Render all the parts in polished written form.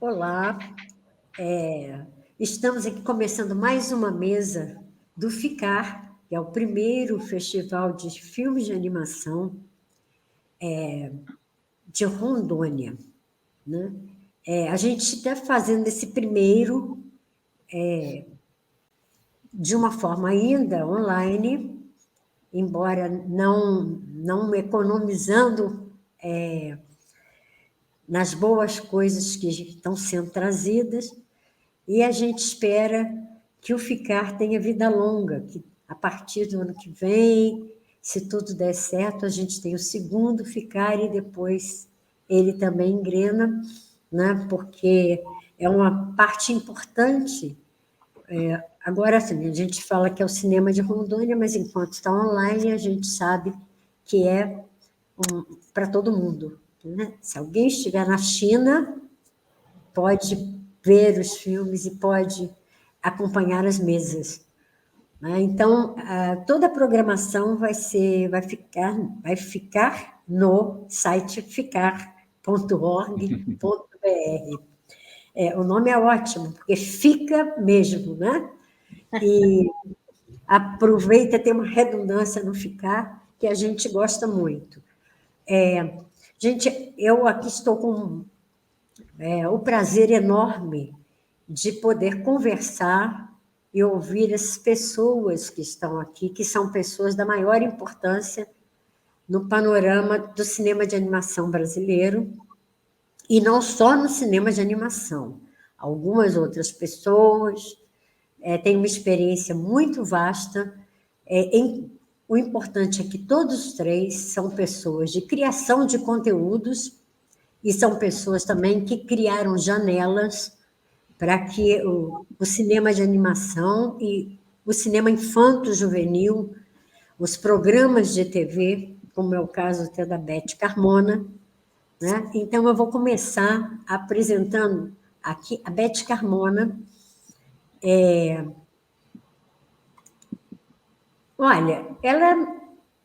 Olá, estamos aqui começando mais uma mesa do FICAR, que é o primeiro festival de filmes de animação de Rondônia, né? A gente está fazendo esse primeiro de uma forma ainda online, embora não economizando nas boas coisas que estão sendo trazidas, e a gente espera que o FICAR tenha vida longa, que a partir do ano que vem, se tudo der certo, a gente tem o segundo FICAR e depois ele também engrena, né? Porque é uma parte importante. Agora, assim, a gente fala que é o cinema de Rondônia, mas enquanto está online, a gente sabe que é para todo mundo, né? Se alguém estiver na China, pode ver os filmes e pode acompanhar as mesas, né? Então, toda a programação vai ficar no site ficar.org.br. O nome é ótimo, porque fica mesmo, né? E aproveita, tem uma redundância no ficar, que a gente gosta muito. Gente, eu aqui estou com o prazer enorme de poder conversar e ouvir as pessoas que estão aqui, que são pessoas da maior importância no panorama do cinema de animação brasileiro, e não só no cinema de animação. Algumas outras pessoas têm uma experiência muito vasta. O importante é que todos os três são pessoas de criação de conteúdos e são pessoas também que criaram janelas para que o cinema de animação e o cinema infanto-juvenil, os programas de TV, como é o caso até da Beth Carmona, né? Então, eu vou começar apresentando aqui a Beth Carmona. Olha, ela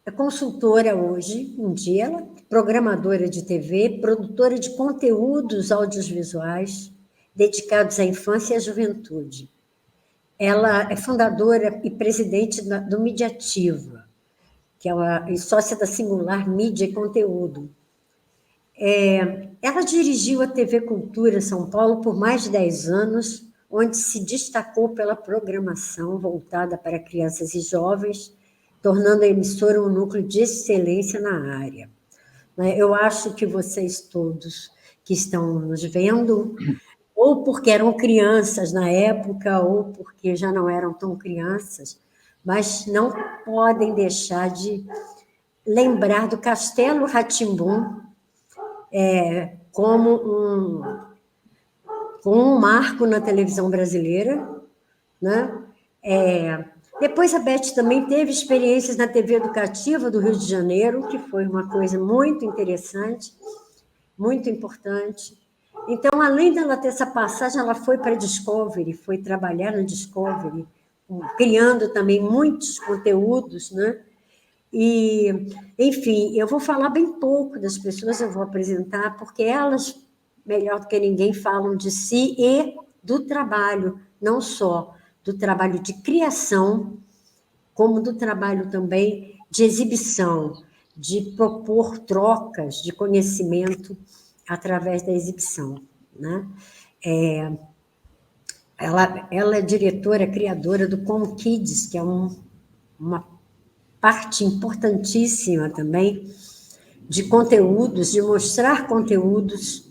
é consultora hoje, um dia, ela é programadora de TV, produtora de conteúdos audiovisuais dedicados à infância e à juventude. Ela é fundadora e presidente do Mediativa, que é e sócia da Singular Mídia e Conteúdo. Ela dirigiu a TV Cultura São Paulo por mais de 10 anos, onde se destacou pela programação voltada para crianças e jovens, tornando a emissora um núcleo de excelência na área. Eu acho que vocês todos que estão nos vendo, ou porque eram crianças na época, ou porque já não eram tão crianças, mas não podem deixar de lembrar do Castelo Rá-Tim-Bum como um marco na televisão brasileira, né? Depois a Beth também teve experiências na TV Educativa do Rio de Janeiro, que foi uma coisa muito interessante, muito importante. Então, além dela ter essa passagem, ela foi para a Discovery, foi trabalhar na Discovery, criando também muitos conteúdos, né? E, enfim, eu vou falar bem pouco das pessoas, eu vou apresentar, porque elas, melhor do que ninguém, falam de si e do trabalho, não só do trabalho de criação, como do trabalho também de exibição, de propor trocas de conhecimento através da exibição, né? Ela é diretora, criadora do Com Kids, que é uma parte importantíssima também de conteúdos, de mostrar conteúdos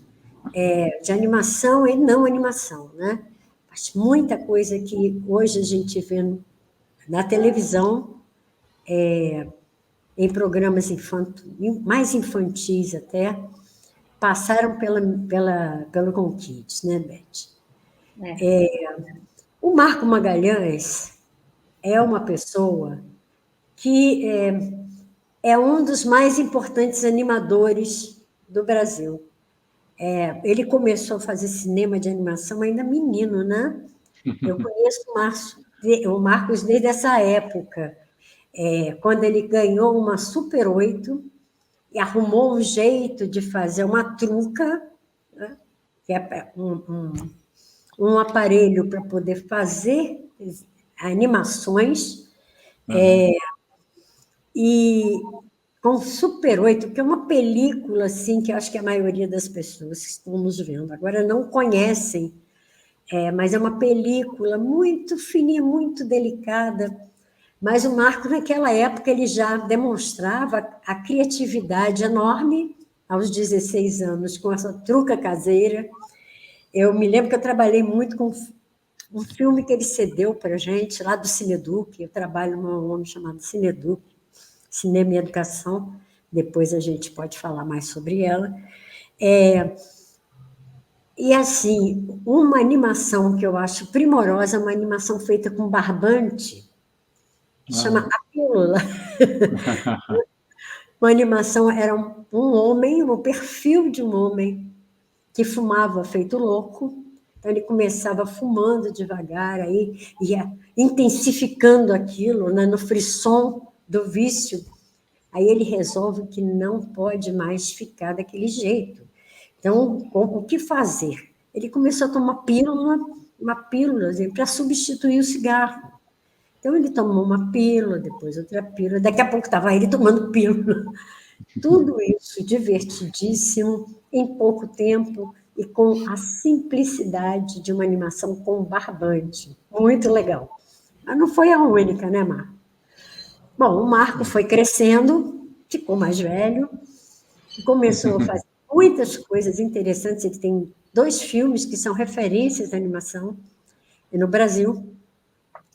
de animação e não animação, né? Mas muita coisa que hoje a gente vê na televisão, em programas mais infantis até, passaram pelo Com Kids, né, Beth? O Marco Magalhães é uma pessoa que é um dos mais importantes animadores do Brasil. Ele começou a fazer cinema de animação ainda menino, né? Eu conheço o Marcos desde essa época, quando ele ganhou uma Super 8 e arrumou um jeito de fazer uma truca, né? que é um aparelho para poder fazer animações, e com Super 8, que é uma película assim, que eu acho que a maioria das pessoas que estão nos vendo agora não conhecem, mas é uma película muito fininha, muito delicada. Mas o Marco, naquela época, ele já demonstrava a criatividade enorme aos 16 anos, com essa truca caseira. Eu me lembro que eu trabalhei muito com um filme que ele cedeu para a gente, lá do Cineduc. Eu trabalho num ONG chamado Cineduc, Cinema e Educação. Depois a gente pode falar mais sobre ela. E, assim, uma animação que eu acho primorosa, uma animação feita com barbante, que chama A Pílula. Uma animação era um homem, um perfil de um homem que fumava feito louco. Então, ele começava fumando devagar, aí ia intensificando aquilo, né, no frisson do vício. Aí ele resolve que não pode mais ficar daquele jeito. Então, o que fazer? Ele começou a tomar uma pílula assim, para substituir o cigarro. Então, ele tomou uma pílula, depois outra pílula, daqui a pouco estava ele tomando pílula. Tudo isso divertidíssimo, em pouco tempo, e com a simplicidade de uma animação com barbante. Muito legal. Mas não foi a única, né, Marco? Bom, o Marco foi crescendo, ficou mais velho, começou a fazer muitas coisas interessantes. Ele tem 2 filmes que são referências à animação no Brasil,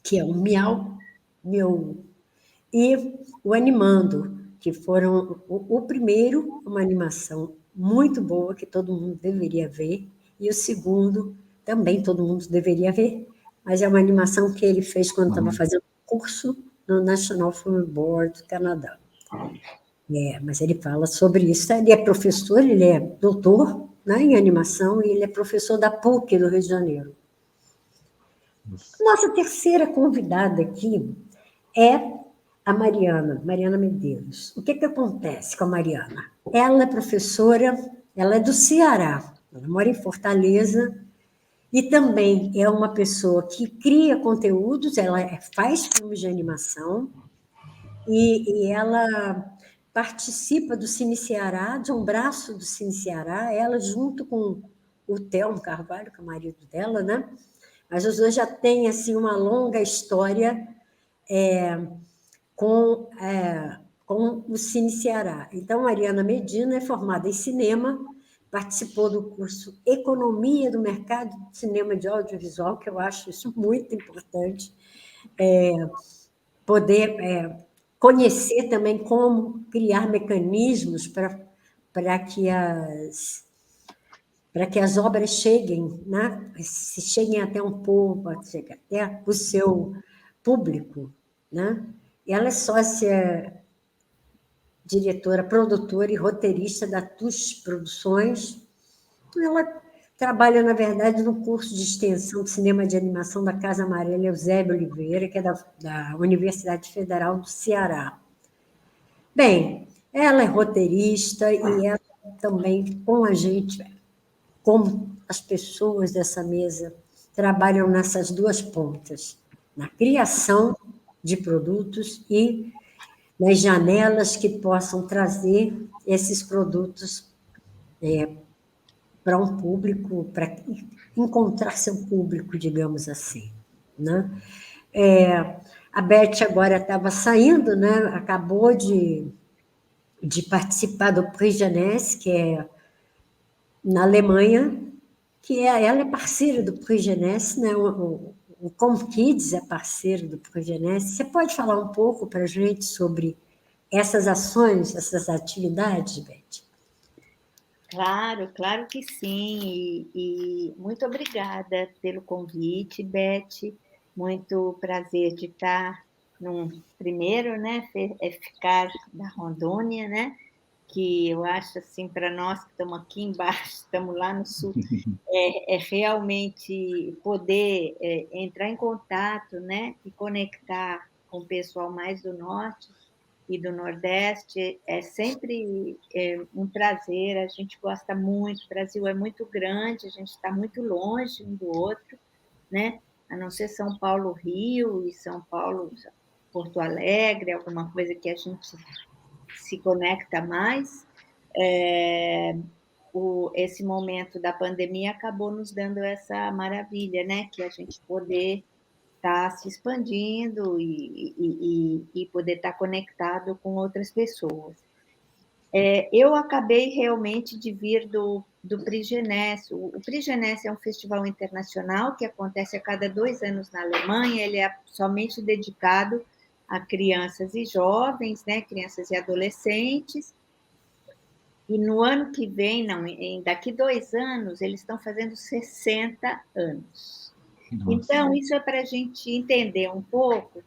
que é o Miau, Meu, e o Animando, que foram o primeiro, uma animação muito boa, que todo mundo deveria ver, e o segundo, também todo mundo deveria ver, mas é uma animação que ele fez quando estava fazendo curso no National Film Board do Canadá. Mas ele fala sobre isso. Ele é professor, ele é doutor, né, em animação, e ele é professor da PUC do Rio de Janeiro. Nossa terceira convidada aqui é a Mariana Medeiros. O que acontece com a Mariana? Ela é professora, ela é do Ceará, ela mora em Fortaleza, e também é uma pessoa que cria conteúdos, ela faz filmes de animação, e ela participa do Cine Ceará, de um braço do Cine Ceará, ela junto com o Telmo Carvalho, que é o marido dela, né? Mas os dois já têm assim, uma longa história com o Cine Ceará. Então, a Mariana Medina é formada em cinema, participou do curso Economia do Mercado de Cinema de Audiovisual, que eu acho isso muito importante, poder conhecer também como criar mecanismos para que as obras cheguem, né? Se cheguem até um povo, até o seu público, né? E ela é sócia, diretora, produtora e roteirista da TUS Produções. Ela trabalha, na verdade, no curso de extensão de cinema de animação da Casa Amarela Eusébio Oliveira, que é da Universidade Federal do Ceará. Bem, ela é roteirista e ela também, com a gente, como as pessoas dessa mesa trabalham nessas 2 pontas, na criação de produtos e nas janelas que possam trazer esses produtos para um público, para encontrar seu público, digamos assim, né? A Beth agora estava saindo, né? Acabou de participar do Prix Jeunesse, que é na Alemanha, ela é parceira do Prix Jeunesse, né? O Comkids é parceiro do Prix Jeunesse. Você pode falar um pouco para a gente sobre essas ações, essas atividades, Beth? Claro, claro que sim. E muito obrigada pelo convite, Beth. Muito prazer de estar primeiro, né, ficar da Rondônia, né, que eu acho assim para nós que estamos aqui embaixo, estamos lá no sul, é realmente poder entrar em contato, né, e conectar com o pessoal mais do norte e do Nordeste. É sempre um prazer, a gente gosta muito, o Brasil é muito grande, a gente está muito longe um do outro, né? A não ser São Paulo, Rio, e São Paulo, Porto Alegre, alguma coisa que a gente se conecta mais. Esse momento da pandemia acabou nos dando essa maravilha, né? Que a gente poder estar se expandindo e poder estar conectado com outras pessoas. Eu acabei realmente de vir do Prigenesse. O Prigenesse é um festival internacional que acontece a cada 2 anos na Alemanha. Ele é somente dedicado a crianças e jovens, né? Crianças e adolescentes. E no ano que vem, não, daqui 2 anos, eles estão fazendo 60 anos. Nossa. Então, isso é para a gente entender um pouco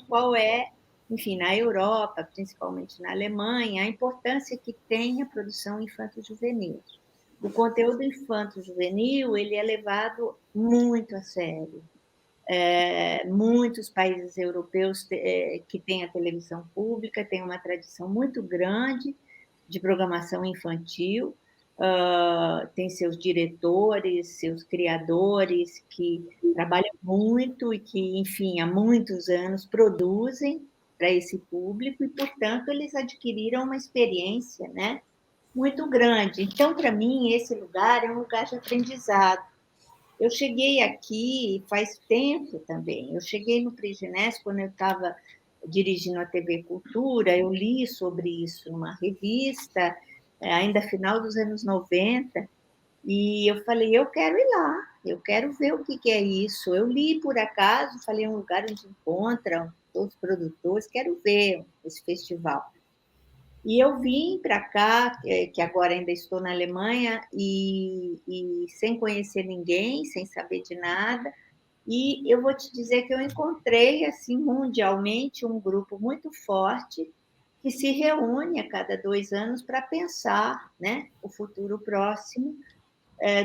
qual é, enfim, na Europa, principalmente na Alemanha, a importância que tem a produção infanto-juvenil. O conteúdo infanto-juvenil ele é levado muito a sério. Muitos países europeus que têm a televisão pública têm uma tradição muito grande de programação infantil, tem seus diretores, seus criadores que trabalham muito e que, enfim, há muitos anos produzem para esse público e, portanto, eles adquiriram uma experiência, né, muito grande. Então, para mim, esse lugar é um lugar de aprendizado. Eu cheguei aqui faz tempo também. Eu cheguei no Prigenesse quando eu estava dirigindo a TV Cultura, eu li sobre isso numa revista, ainda final dos anos 90, e eu falei, eu quero ir lá, eu quero ver o que é isso. Eu li por acaso, falei, é um lugar onde encontram todos os produtores, quero ver esse festival. E eu vim para cá, que agora ainda estou na Alemanha, e sem conhecer ninguém, sem saber de nada, e eu vou te dizer que eu encontrei, assim, mundialmente, um grupo muito forte que se reúne a cada 2 anos para pensar, né, o futuro próximo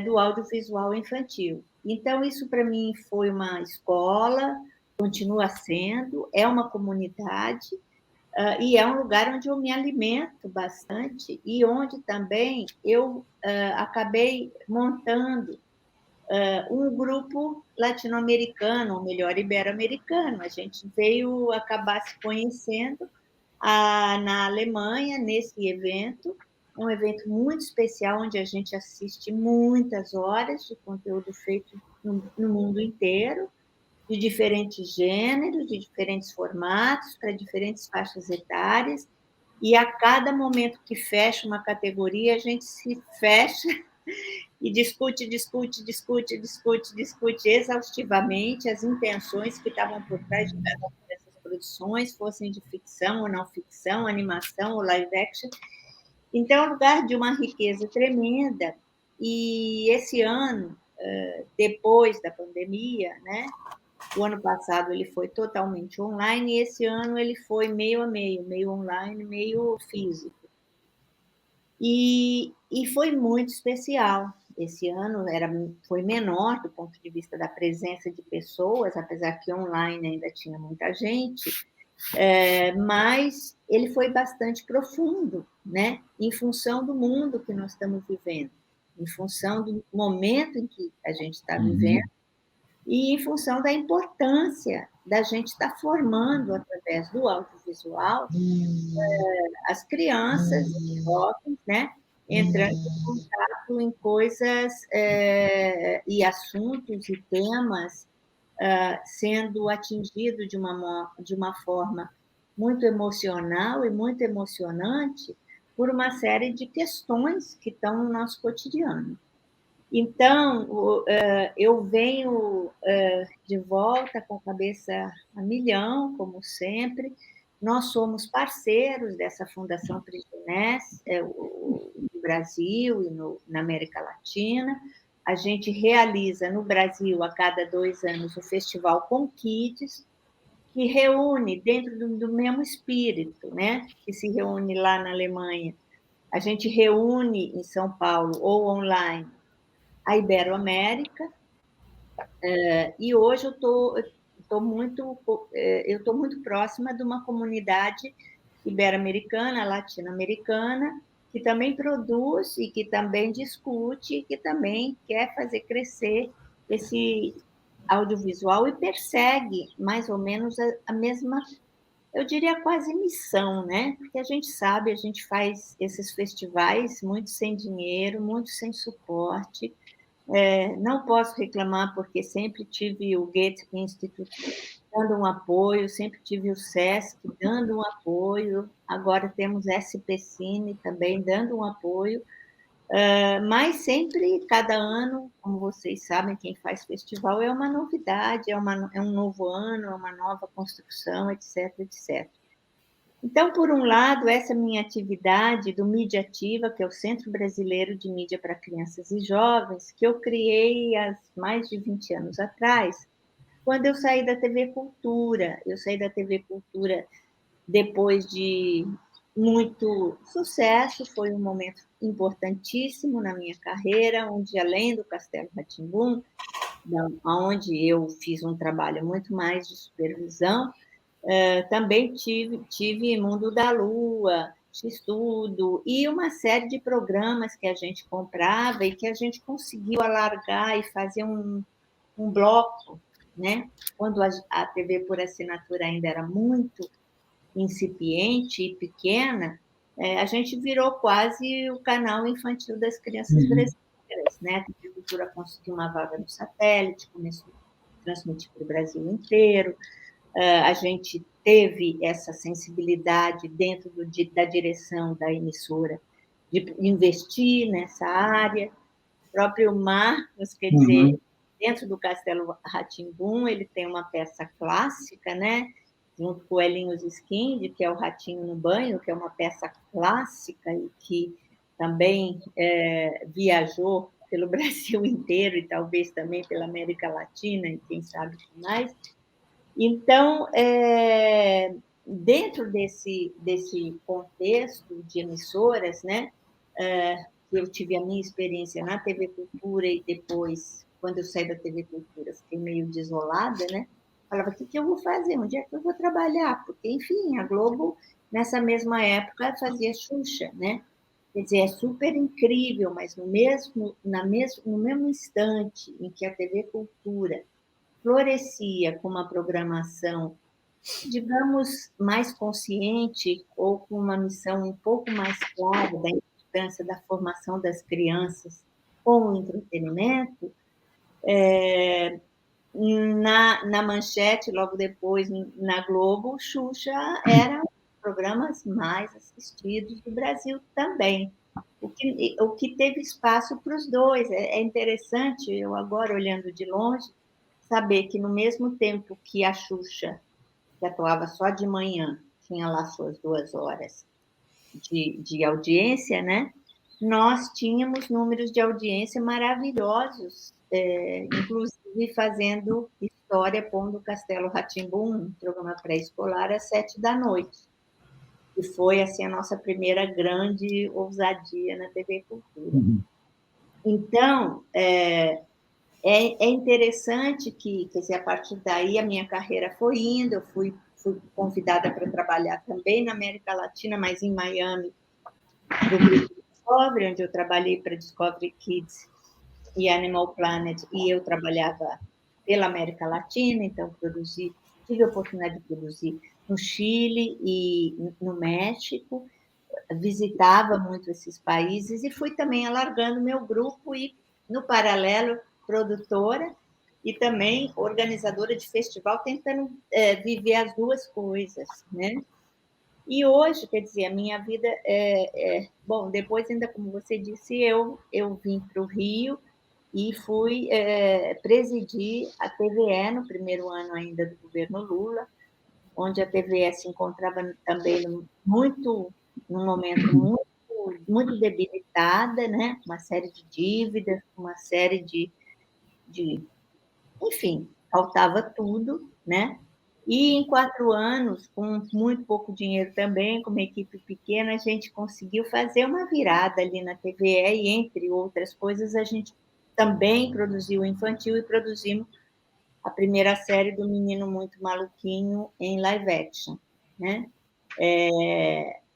do audiovisual infantil. Então, isso para mim foi uma escola, continua sendo, é uma comunidade, e é um lugar onde eu me alimento bastante e onde também eu acabei montando um grupo latino-americano, ou melhor, ibero-americano. A gente veio acabar se conhecendo na Alemanha, nesse evento, um evento muito especial, onde a gente assiste muitas horas de conteúdo feito no mundo inteiro, de diferentes gêneros, de diferentes formatos, para diferentes faixas etárias, e a cada momento que fecha uma categoria, a gente se fecha e discute exaustivamente as intenções que estavam por trás de cada uma dessas produções, fossem de ficção ou não ficção, animação ou live action. Então, é um lugar de uma riqueza tremenda, e esse ano, depois da pandemia, né, o ano passado ele foi totalmente online, e esse ano ele foi meio a meio online, meio físico. E foi muito especial. Esse ano foi menor do ponto de vista da presença de pessoas, apesar que online ainda tinha muita gente, mas ele foi bastante profundo, né? Em função do mundo que nós estamos vivendo, em função do momento em que a gente está vivendo, e em função da importância da gente estar formando, através do audiovisual, as crianças, os jovens, né? Entrando em contato em coisas e assuntos e temas sendo atingido de uma forma muito emocional e muito emocionante por uma série de questões que estão no nosso cotidiano. Então, eu venho de volta com a cabeça a milhão, como sempre. Nós somos parceiros dessa Fundação Prigenesse, no Brasil e na América Latina. A gente realiza no Brasil, a cada 2 anos, o Festival Com Kids, que reúne dentro do mesmo espírito, né? Que se reúne lá na Alemanha. A gente reúne em São Paulo, ou online, a Iberoamérica, e hoje eu estou estou muito próxima de uma comunidade ibero-americana, latino-americana, que também produz e que também discute e que também quer fazer crescer esse audiovisual e persegue mais ou menos a mesma, eu diria quase missão, né? Porque a gente sabe, a gente faz esses festivais muito sem dinheiro, muito sem suporte. Não posso reclamar porque sempre tive o Goethe Institute dando um apoio, sempre tive o SESC dando um apoio, agora temos SP Cine também dando um apoio, mas sempre, cada ano, como vocês sabem, quem faz festival é uma novidade, é um novo ano, é uma nova construção, etc, etc. Então, por um lado, essa minha atividade do Mídia Ativa, que é o Centro Brasileiro de Mídia para Crianças e Jovens, que eu criei há mais de 20 anos atrás, quando eu saí da TV Cultura. Eu saí da TV Cultura depois de muito sucesso, foi um momento importantíssimo na minha carreira, onde, além do Castelo Rá-Tim-Bum, onde eu fiz um trabalho muito mais de supervisão, também tive Mundo da Lua, X-Tudo, e uma série de programas que a gente comprava e que a gente conseguiu alargar e fazer um bloco, né? Quando a TV por assinatura ainda era muito incipiente e pequena, a gente virou quase o canal infantil das crianças brasileiras, né? A TV Cultura conseguiu uma vaga no satélite, começou a transmitir para o Brasil inteiro. A gente teve essa sensibilidade dentro da direção da emissora de investir nessa área. O próprio Marcos, quer dizer, dentro do Castelo Rá-Tim-Bum, ele tem uma peça clássica, né? Junto com o Elinhos Skind, que é o Ratinho no Banho, que é uma peça clássica e que também viajou pelo Brasil inteiro e talvez também pela América Latina e quem sabe mais. Então, dentro desse contexto de emissoras, né, eu tive a minha experiência na TV Cultura e depois, quando eu saí da TV Cultura, fiquei meio desolada, né? Falava, o que eu vou fazer? Onde é que eu vou trabalhar? Porque, enfim, a Globo, nessa mesma época, fazia Xuxa, né? Quer dizer, é super incrível, mas no mesmo instante em que a TV Cultura florescia com uma programação, digamos, mais consciente ou com uma missão um pouco mais clara da importância da formação das crianças com o entretenimento, na Manchete, logo depois na Globo, Xuxa era um dos programas mais assistidos do Brasil também, o que teve espaço para os dois. É interessante, eu agora olhando de longe, saber que no mesmo tempo que a Xuxa, que atuava só de manhã, tinha lá suas 2 horas de audiência, né? Nós tínhamos números de audiência maravilhosos, inclusive fazendo história, pondo o Castelo Rá-Tim-Bum, um programa pré-escolar, às 7 da noite. E foi assim, a nossa primeira grande ousadia na TV Cultura. Então, é interessante que, quer dizer, a partir daí a minha carreira foi indo, eu fui convidada para trabalhar também na América Latina, mas em Miami, do grupo Discovery, onde eu trabalhei para Discovery Kids e Animal Planet, e eu trabalhava pela América Latina, então tive a oportunidade de produzir no Chile e no México, visitava muito esses países e fui também alargando meu grupo e, no paralelo, produtora e também organizadora de festival, tentando viver as duas coisas, né? E hoje, quer dizer, a minha vida bom, depois ainda, como você disse, eu vim para o Rio e fui presidir a TVE no primeiro ano ainda do governo Lula, onde a TVE se encontrava também num momento muito debilitada, né? Uma série de dívidas, uma série enfim, faltava tudo, né? E em 4 anos, com muito pouco dinheiro também, com uma equipe pequena, a gente conseguiu fazer uma virada ali na TVE e, entre outras coisas, a gente também produziu o infantil e produzimos a primeira série do Menino Muito Maluquinho em live action, né?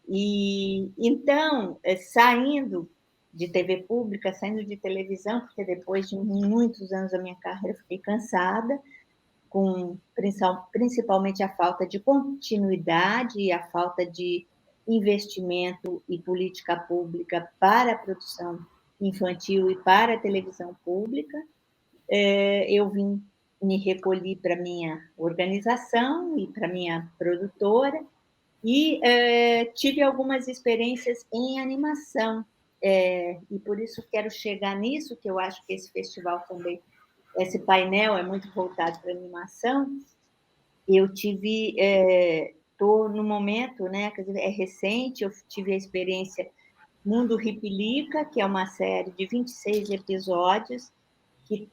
E então, saindo de TV pública, saindo de televisão, porque depois de muitos anos da minha carreira eu fiquei cansada, com principalmente a falta de continuidade e a falta de investimento e política pública para a produção infantil e para a televisão pública. Eu me recolhi para minha organização e para minha produtora e tive algumas experiências em animação. E por isso quero chegar nisso, que eu acho que esse festival também, esse painel é muito voltado para animação. Eu tive, estou no momento, né, quer dizer, é recente, eu tive a experiência Mundo Ripilica, que é uma série de 26 episódios, que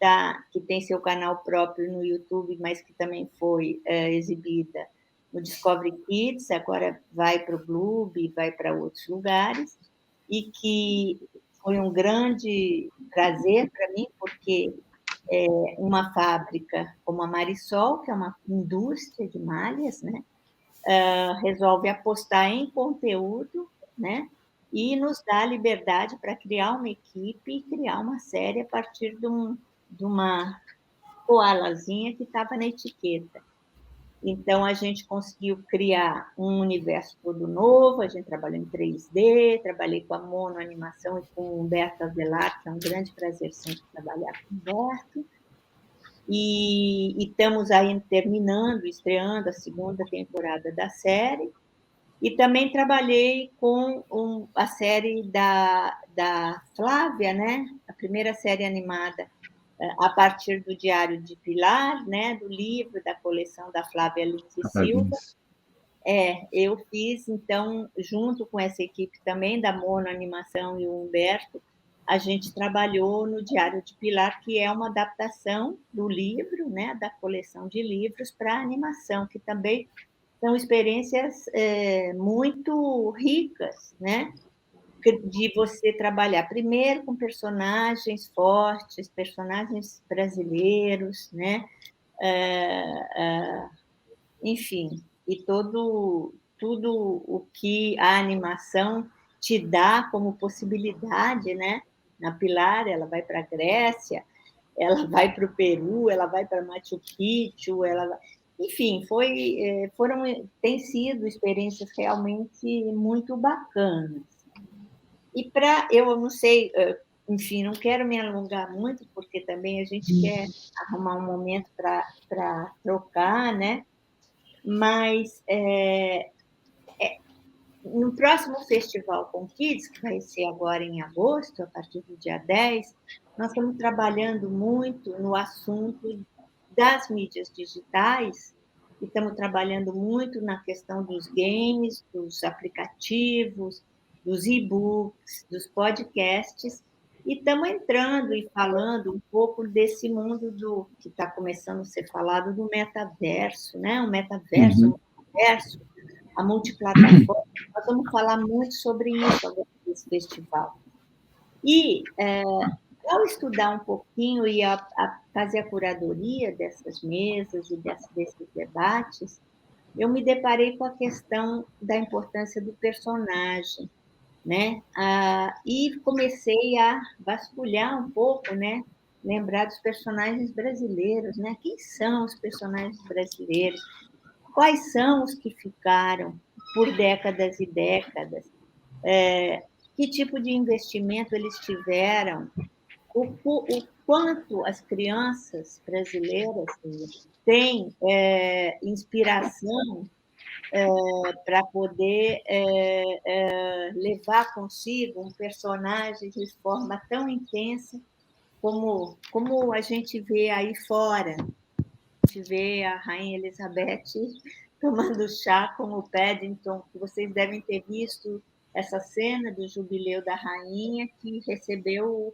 tem seu canal próprio no YouTube, mas que também foi exibida no Discovery Kids, agora vai para o Gloob, vai para outros lugares, e que foi um grande prazer para mim, porque uma fábrica como a Marisol, que é uma indústria de malhas, né, resolve apostar em conteúdo, né, e nos dá liberdade para criar uma equipe e criar uma série a partir de uma koalazinha que estava na etiqueta. Então, a gente conseguiu criar um universo todo novo, a gente trabalhou em 3D, trabalhei com a Mono Animação e com o Humberto Avelar, que é um grande prazer sempre trabalhar com o Humberto. E estamos aí terminando, estreando a segunda temporada da série. E também trabalhei com a série da Flávia, né? A primeira série animada a partir do Diário de Pilar, né? Do livro da coleção da Flávia Lins e Silva. Eu fiz, então, junto com essa equipe também da Mono Animação e o Humberto, a gente trabalhou no Diário de Pilar, que é uma adaptação do livro, né? Da coleção de livros para animação, que também são experiências muito ricas, né? De você trabalhar primeiro com personagens fortes, personagens brasileiros, né? Enfim, e tudo o que a animação te dá como possibilidade, né? Na Pilar, ela vai para a Grécia, ela vai para o Peru, ela vai para Machu Picchu, enfim, tem sido experiências realmente muito bacanas. E eu não sei, enfim, não quero me alongar muito, porque também a gente quer arrumar um momento para trocar, né? Mas no próximo Festival com Kids, que vai ser agora em agosto, a partir do dia 10, nós estamos trabalhando muito no assunto das mídias digitais, e estamos trabalhando muito na questão dos games, dos aplicativos, dos e-books, dos podcasts, e estamos entrando e falando um pouco desse mundo que está começando a ser falado do metaverso, né? O metaverso, a multiplataforma. Nós vamos falar muito sobre isso agora nesse festival. E, ao estudar um pouquinho e a fazer a curadoria dessas mesas e desses debates, eu me deparei com a questão da importância do personagem, né? E comecei a vasculhar um pouco, né? Lembrar dos personagens brasileiros, né? Quem são os personagens brasileiros? Quais são os que ficaram por décadas e décadas? Que tipo de investimento eles tiveram? O quanto as crianças brasileiras têm inspiração para poder levar consigo um personagem de forma tão intensa como a gente vê aí fora. A gente vê a Rainha Elizabeth tomando chá com o Paddington, que vocês devem ter visto essa cena do jubileu da rainha, que recebeu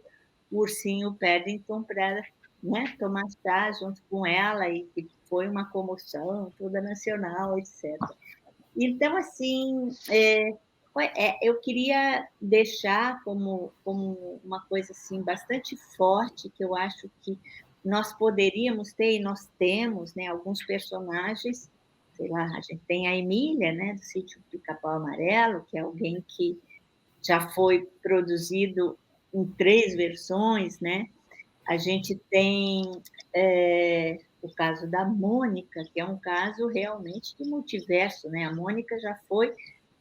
o ursinho Paddington para, né, tomar chá junto com ela, e que foi uma comoção toda nacional, etc. Então, assim, eu queria deixar como uma coisa assim, bastante forte, que eu acho que nós poderíamos ter, e nós temos, né, alguns personagens, sei lá, a gente tem a Emília, né, do Sítio Pica-Pau Amarelo, que é alguém que já foi produzido em 3 versões, né? A gente tem o caso da Mônica, que é um caso realmente de multiverso, né? A Mônica já foi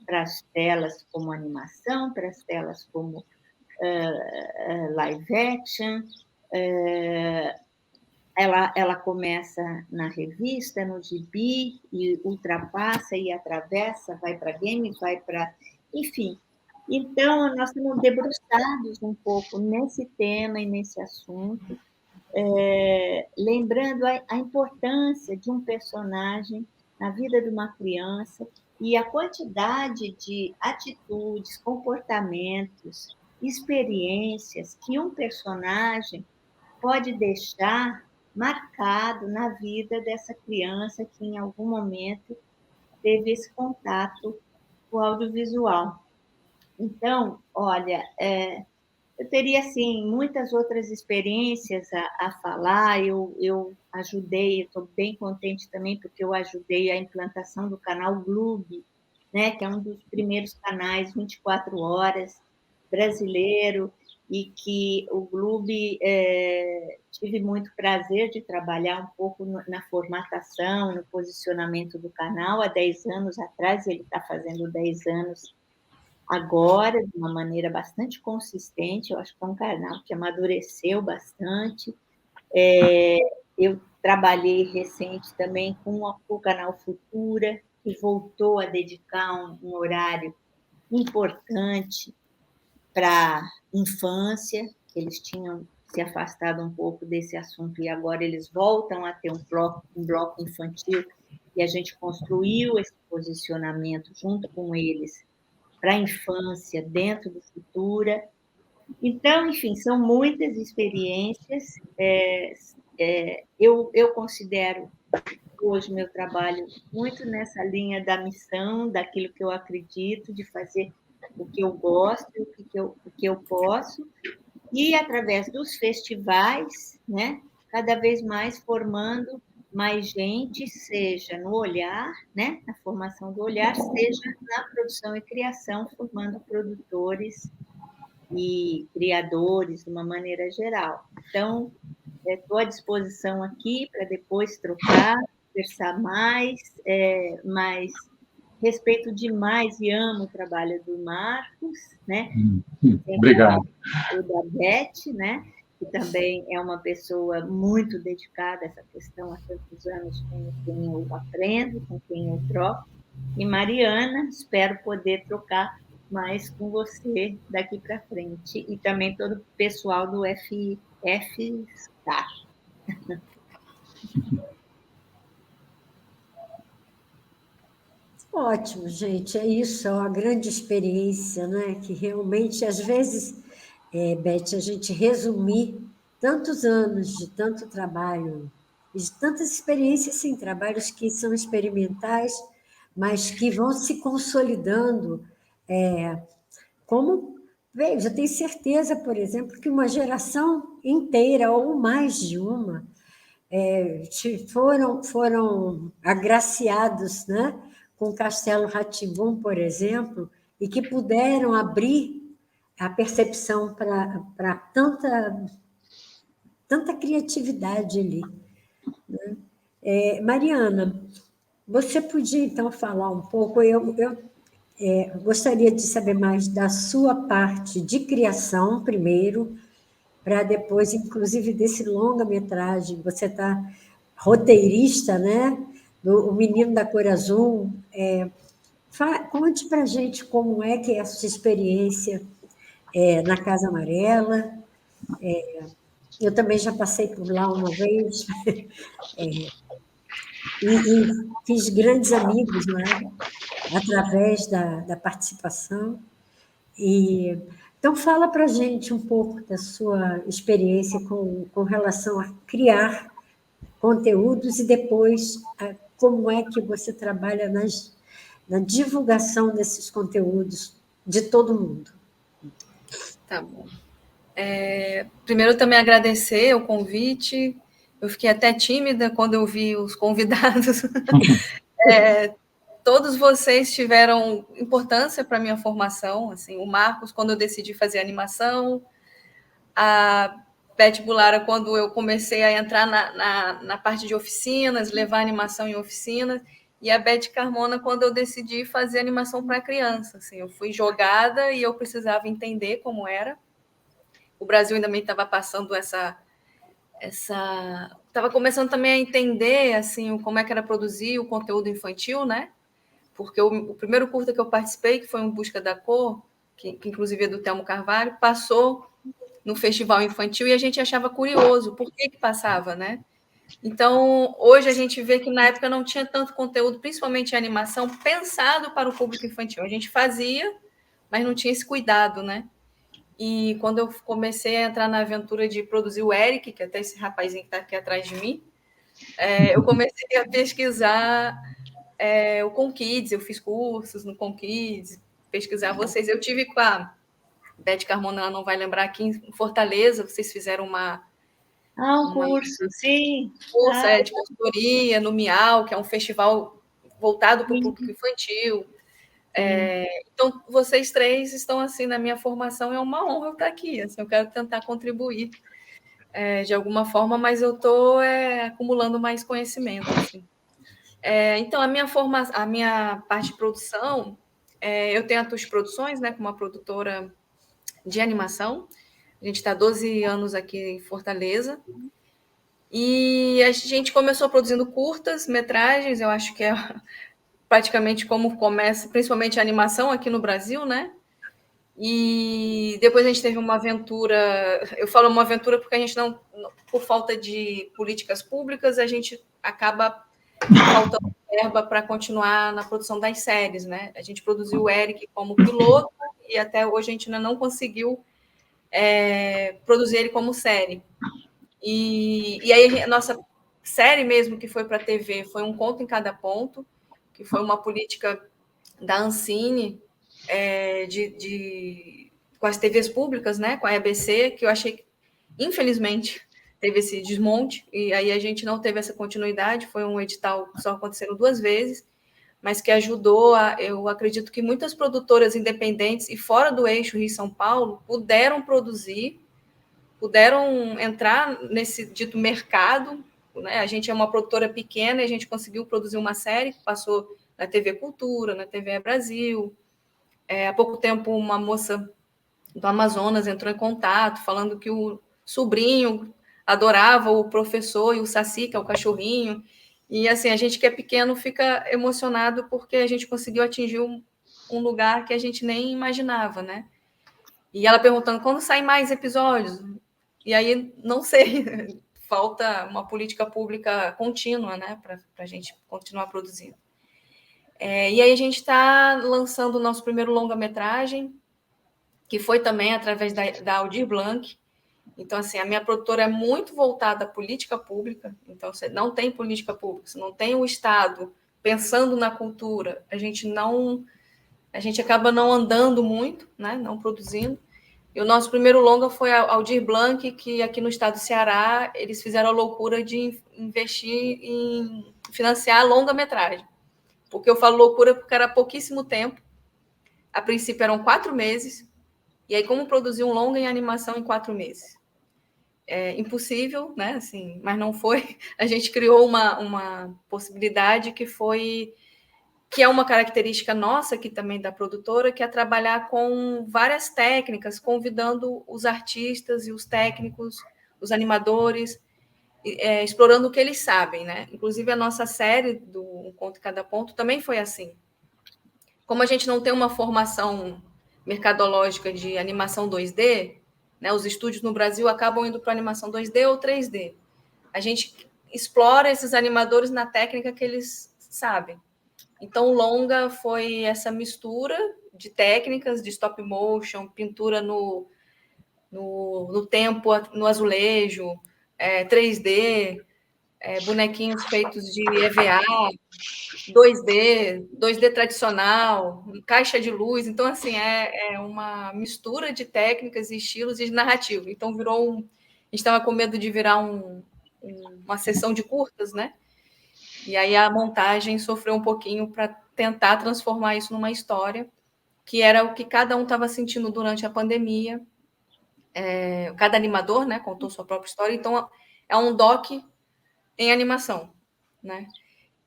para as telas como animação, para as telas como live action. Ela começa na revista, no gibi, e ultrapassa e atravessa, vai para game, vai para... Enfim, então, nós estamos debruçados um pouco nesse tema e nesse assunto, lembrando a importância de um personagem na vida de uma criança e a quantidade de atitudes, comportamentos, experiências que um personagem pode deixar marcado na vida dessa criança que em algum momento teve esse contato com o audiovisual. Então, olha, eu teria, assim, muitas outras experiências a falar. Eu ajudei, estou bem contente também, porque eu ajudei a implantação do canal Gloob, né, que é um dos primeiros canais 24 horas brasileiro, e que o Gloob tive muito prazer de trabalhar um pouco na formatação, no posicionamento do canal. Há 10 anos atrás, ele está fazendo 10 anos agora, de uma maneira bastante consistente. Eu acho que é um canal que amadureceu bastante. Eu trabalhei recente também com o canal Futura, que voltou a dedicar um horário importante para a infância, que eles tinham se afastado um pouco desse assunto e agora eles voltam a ter um bloco infantil, e a gente construiu esse posicionamento junto com eles para a infância dentro do Futura. Então, enfim, são muitas experiências. Eu considero hoje meu trabalho muito nessa linha da missão, daquilo que eu acredito, de fazer o que eu gosto, o que eu posso, e através dos festivais, né, cada vez mais formando mais gente, seja no olhar, né, na formação do olhar, seja na produção e criação, formando produtores e criadores de uma maneira geral. Então, estou à disposição aqui para depois trocar, conversar mais, mas respeito demais e amo o trabalho do Marcos, né? Obrigado. O da Beth, né? Que também é uma pessoa muito dedicada a essa questão há tantos anos, com quem eu aprendo, com quem eu troco. E Mariana, espero poder trocar mais com você daqui para frente. E também todo o pessoal do FSCar. Ótimo, gente, é isso, é uma grande experiência, né? Que realmente, às vezes, Beth, a gente resumir tantos anos de tanto trabalho, de tantas experiências, sim, trabalhos que são experimentais, mas que vão se consolidando, como, veja, eu tenho certeza, por exemplo, que uma geração inteira, ou mais de uma, foram agraciados, né, com o Castelo Rá-Tim-Bum, por exemplo, e que puderam abrir a percepção para tanta criatividade ali, né? Mariana, você podia, então, falar um pouco? Eu gostaria de saber mais da sua parte de criação, primeiro, para depois, inclusive, desse longa-metragem. Você está roteirista, né? O Menino da Cor Azul. Conte para a gente como é que é a sua experiência na Casa Amarela. Eu também já passei por lá uma vez e fiz grandes amigos lá através da participação. Então, fala para a gente um pouco da sua experiência com relação a criar conteúdos e depois como é que você trabalha na divulgação desses conteúdos de todo mundo. Tá bom. Primeiro, também agradecer o convite. Eu fiquei até tímida quando eu vi os convidados. Todos vocês tiveram importância para a minha formação. Assim, o Marcos, quando eu decidi fazer animação, a Beth Bulara, quando eu comecei a entrar na parte de oficinas, levar animação em oficinas, e a Beth Carmona, quando eu decidi fazer animação para criança. Assim, eu fui jogada e eu precisava entender como era. O Brasil também estava passando estava começando também a entender assim como é que era produzir o conteúdo infantil, né? Porque o primeiro curta que eu participei, que foi um Busca da Cor, que inclusive é do Telmo Carvalho, passou no festival infantil e a gente achava curioso por que passava, né? Então, hoje a gente vê que na época não tinha tanto conteúdo, principalmente em animação, pensado para o público infantil. A gente fazia, mas não tinha esse cuidado, né? E quando eu comecei a entrar na aventura de produzir o Eric, que é até esse rapazinho que está aqui atrás de mim, eu comecei a pesquisar o Conkids, eu fiz cursos no Conkids, pesquisar vocês. Eu tive com a Beth Carmona, ela não vai lembrar, aqui em Fortaleza, vocês fizeram um curso, sim. Curso de consultoria no Miau, que é um festival voltado para o público infantil. Então, vocês três estão assim na minha formação, é uma honra eu estar aqui. Assim, eu quero tentar contribuir de alguma forma, mas eu estou acumulando mais conhecimento. Assim. Então, a minha parte de produção, eu tenho a Tush Produções, né, como uma produtora de animação. A gente está há 12 anos aqui em Fortaleza. E a gente começou produzindo curtas, metragens, eu acho que é praticamente como começa, principalmente a animação aqui no Brasil, né? E depois a gente teve uma aventura, eu falo uma aventura porque a gente não, por falta de políticas públicas, a gente acaba faltando verba para continuar na produção das séries, né? A gente produziu o Eric como piloto e até hoje a gente ainda não conseguiu produzir ele como série. E aí a nossa série mesmo que foi para a TV foi Um Conto em Cada Ponto, que foi uma política da Ancine com as TVs públicas, né, com a EBC, que eu achei que, infelizmente, teve esse desmonte, e aí a gente não teve essa continuidade, foi um edital que só aconteceram 2 vezes, mas que ajudou, eu acredito que muitas produtoras independentes e fora do eixo Rio-São Paulo puderam produzir, puderam entrar nesse dito mercado, né? A gente é uma produtora pequena e a gente conseguiu produzir uma série que passou na TV Cultura, na TV Brasil. Há pouco tempo, uma moça do Amazonas entrou em contato, falando que o sobrinho adorava o professor e o Saci, que é o cachorrinho. E, assim, a gente que é pequeno fica emocionado porque a gente conseguiu atingir um lugar que a gente nem imaginava, né? E ela perguntando, quando saem mais episódios? E aí, não sei, falta uma política pública contínua, né, para a gente continuar produzindo. E aí a gente está lançando o nosso primeiro longa-metragem, que foi também através da Aldir Blanc. Então, assim, a minha produtora é muito voltada à política pública. Então, você não tem política pública, você não tem o Estado pensando na cultura. A gente acaba não andando muito, né, não produzindo. E o nosso primeiro longa foi a Aldir Blanc, que aqui no estado do Ceará, eles fizeram a loucura de investir em financiar longa-metragem. Porque eu falo loucura porque era pouquíssimo tempo. A princípio eram 4 meses. E aí, como produzir um longa em animação em 4 meses? É impossível, né? Assim, mas não foi. A gente criou uma possibilidade que é uma característica nossa aqui também da produtora, que é trabalhar com várias técnicas, convidando os artistas e os técnicos, os animadores, explorando o que eles sabem, né? Inclusive, a nossa série do Um Conto em Cada Ponto também foi assim. Como a gente não tem uma formação mercadológica de animação 2D, né? Os estúdios no Brasil acabam indo para animação 2D ou 3D. A gente explora esses animadores na técnica que eles sabem. Então, o longa foi essa mistura de técnicas de stop motion, pintura no tempo, no azulejo, 3D, bonequinhos feitos de EVA, 2D tradicional, caixa de luz. Então, assim, é uma mistura de técnicas e estilos e de narrativa. Então, a gente estava com medo de virar uma sessão de curtas, né? E aí a montagem sofreu um pouquinho para tentar transformar isso numa história, que era o que cada um estava sentindo durante a pandemia. Cada animador, né, contou sua própria história, então é um doc em animação, né?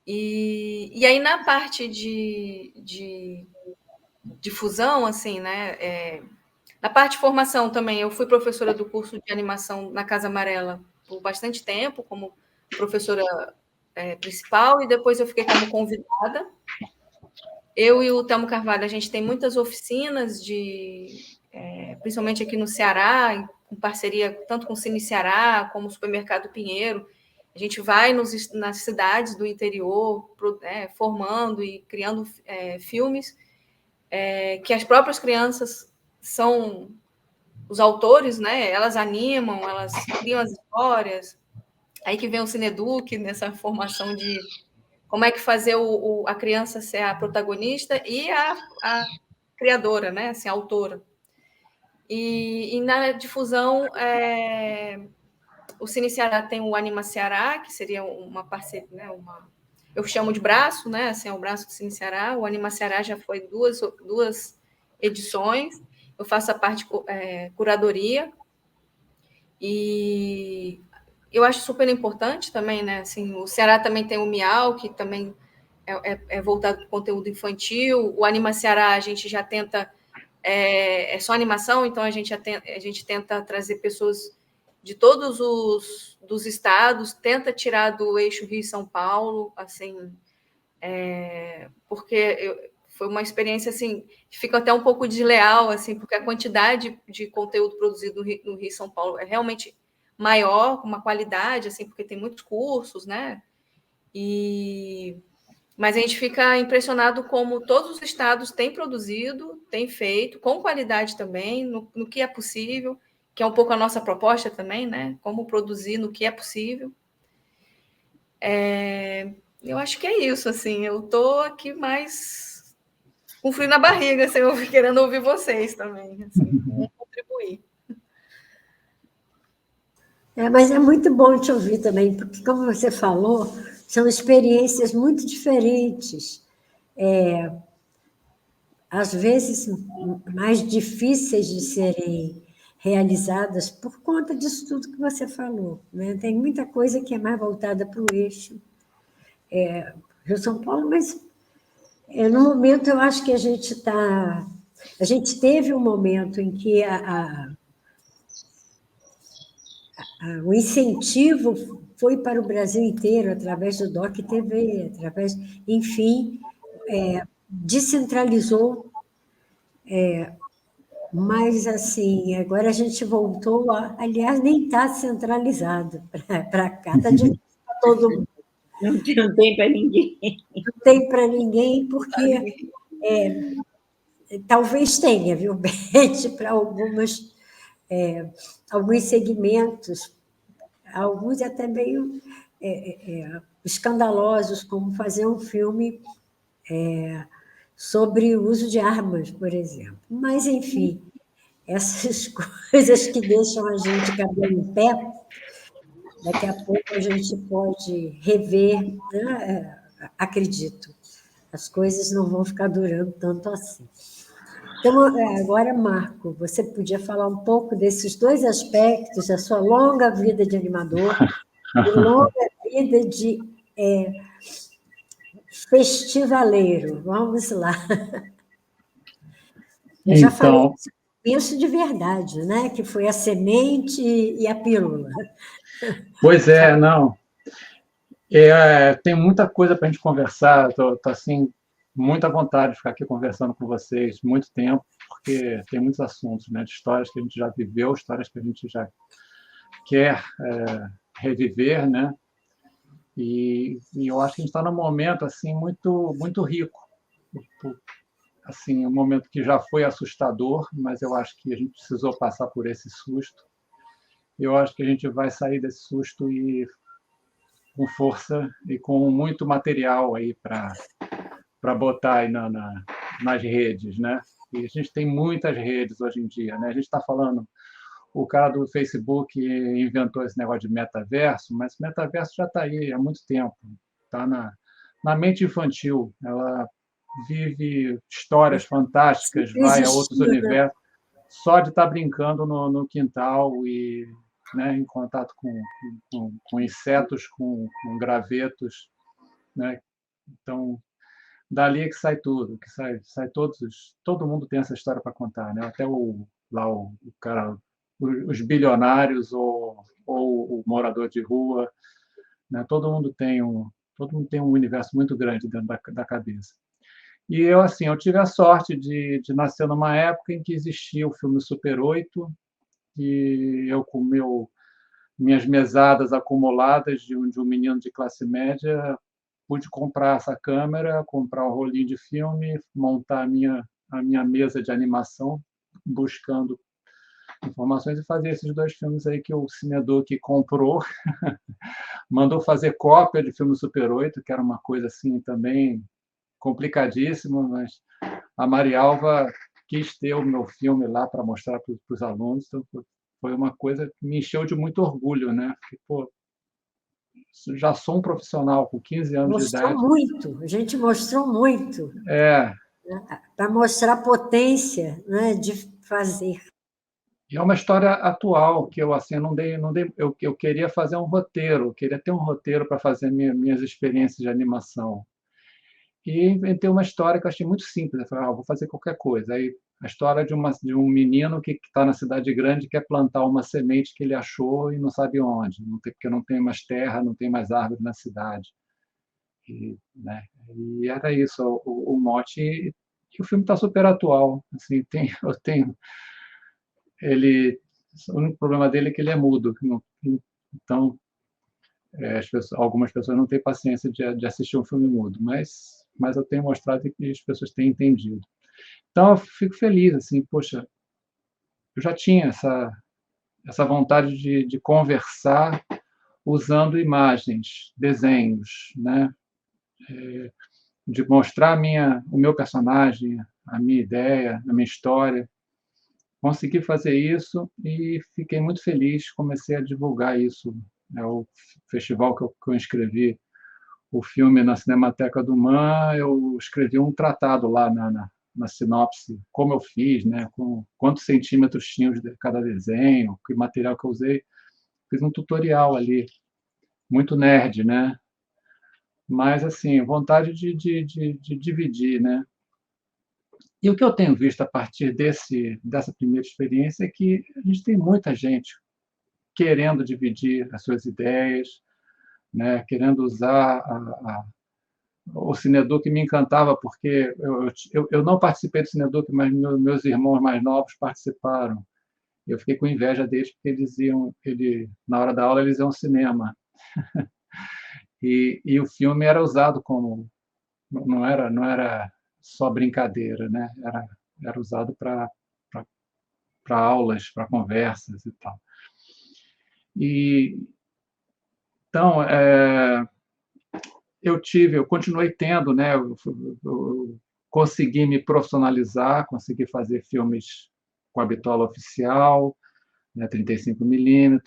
E aí na parte de difusão, assim, né? Na parte de formação também, eu fui professora do curso de animação na Casa Amarela por bastante tempo, como professora principal, e depois eu fiquei como convidada. Eu e o Telmo Carvalho, a gente tem muitas oficinas, principalmente aqui no Ceará, com parceria tanto com o Cine Ceará, como o Supermercado Pinheiro. A gente vai nas cidades do interior, formando e criando filmes, que as próprias crianças são os autores, né? Elas animam, elas criam as histórias. Aí que vem o Cineduc, nessa formação de como é que fazer a criança ser a protagonista e a criadora, né? Assim, a autora. E na difusão, o Cine Ceará tem o Anima Ceará, que seria uma parceria, né? Eu chamo de braço, né? Assim, é o braço do Cine Ceará. O Anima Ceará já foi duas edições. Eu faço a parte curadoria. E eu acho super importante também, né? Assim, o Ceará também tem o Miau, que também é voltado para o conteúdo infantil. O Anima Ceará, a gente já tenta... É só animação, então a gente tenta trazer pessoas de todos dos estados, tenta tirar do eixo Rio e São Paulo, assim, porque foi uma experiência assim, que fica até um pouco desleal, assim, porque a quantidade de conteúdo produzido no Rio e São Paulo é realmente maior, com uma qualidade, assim, porque tem muitos cursos, né? Mas a gente fica impressionado como todos os estados têm produzido, têm feito, com qualidade também, no que é possível, que é um pouco a nossa proposta também, né? Como produzir no que é possível. Eu acho que é isso, assim. Eu estou aqui mais com frio na barriga, assim, querendo ouvir vocês também, assim, contribuir. Mas é muito bom te ouvir também, porque, como você falou, são experiências muito diferentes. Às vezes mais difíceis de serem realizadas por conta disso tudo que você falou, né? Tem muita coisa que é mais voltada para o eixo Rio-São Paulo, mas no momento eu acho que a gente está... A gente teve um momento em que o incentivo foi para o Brasil inteiro, através do DOC TV, enfim, descentralizou. Mas, assim, agora a gente voltou aliás, nem está centralizado para cá, está difícil para todo mundo. Não tem para ninguém. Não tem para ninguém, porque talvez tenha, viu, Beth, para alguns segmentos, alguns até meio escandalosos, como fazer um filme sobre o uso de armas, por exemplo. Mas, enfim, essas coisas que deixam a gente cabelo em pé, daqui a pouco a gente pode rever, né? Acredito. As coisas não vão ficar durando tanto assim. Então, agora, Marco, você podia falar um pouco desses dois aspectos, da sua longa vida de animador e longa vida de festivaleiro. Vamos lá. Eu já falei isso de verdade, né? Que foi a semente e a pílula. Pois não. Tem muita coisa para a gente conversar. Estou assim, muita vontade de ficar aqui conversando com vocês muito tempo, porque tem muitos assuntos, né? De histórias que a gente já viveu, histórias que a gente já quer reviver, né? E eu acho que a gente está num momento assim muito muito rico, assim, um momento que já foi assustador, mas eu acho que a gente precisou passar por esse susto. Eu acho que a gente vai sair desse susto e com força e com muito material aí para botar aí nas redes, né? E a gente tem muitas redes hoje em dia, né? A gente está falando o cara do Facebook inventou esse negócio de metaverso, mas metaverso já está aí há muito tempo, está na mente infantil. Ela vive histórias fantásticas, Sempre vai a outros existiu, né? universos, só de estar brincando no quintal e, né, em contato com insetos, com gravetos, né? Então, dali é que sai tudo, que sai todo mundo tem essa história para contar, né? Até o cara, os bilionários ou o morador de rua, né? Todo mundo tem um universo muito grande dentro da cabeça. E eu, assim, eu tive a sorte de nascer numa época em que existia o filme Super 8, e eu, com minhas mesadas acumuladas de um menino de classe média, pude comprar essa câmera, comprar um rolinho de filme, montar a minha mesa de animação, buscando informações e fazer esses 2 filmes aí que o Cineduc comprou, mandou fazer cópia de filme Super 8, que era uma coisa assim também complicadíssima, mas a Marialva quis ter o meu filme lá para mostrar para os alunos, então foi uma coisa que me encheu de muito orgulho, né? Porque, pô, já sou um profissional com 15 anos de Mostrou idade. muito, a gente mostrou muito, É, para mostrar a potência, né, de fazer. e é uma história atual que eu, assim, eu queria fazer um roteiro, eu queria ter um roteiro para fazer minhas experiências de animação. E inventei uma história que eu achei muito simples. Eu falei, vou fazer qualquer coisa. Aí a história de um menino que está na cidade grande e quer plantar uma semente que ele achou e não sabe onde, porque não tem mais terra, não tem mais árvore na cidade. E, né, e era isso o mote. E o filme está super atual. Assim, eu tenho ele, o único problema dele é que ele é mudo. Então, algumas pessoas não têm paciência de assistir um filme mudo, mas eu tenho mostrado que as pessoas têm entendido. Então, eu fico feliz, assim, poxa, eu já tinha essa vontade de conversar usando imagens, desenhos, né? De mostrar o meu personagem, a minha ideia, a minha história. Consegui fazer isso e fiquei muito feliz, comecei a divulgar isso. É o festival que eu inscrevi o filme na Cinemateca do MAN, eu escrevi um tratado lá na sinopse, como eu fiz, né, com quantos centímetros tinha de cada desenho, que material que eu usei. Fiz um tutorial ali, muito nerd, né? Mas, assim, vontade de dividir, né? E o que eu tenho visto a partir dessa primeira experiência é que a gente tem muita gente querendo dividir as suas ideias, né? Querendo usar o Cineduc me encantava porque eu não participei do Cineduc, mas meus irmãos mais novos participaram. Eu fiquei com inveja deles porque na hora da aula eles iam ao cinema. E o filme era usado como não era só brincadeira, né? Era usado para aulas, para conversas e tal. E então eu continuei tendo, né? Eu consegui me profissionalizar, consegui fazer filmes com a bitola oficial, né, 35 mm.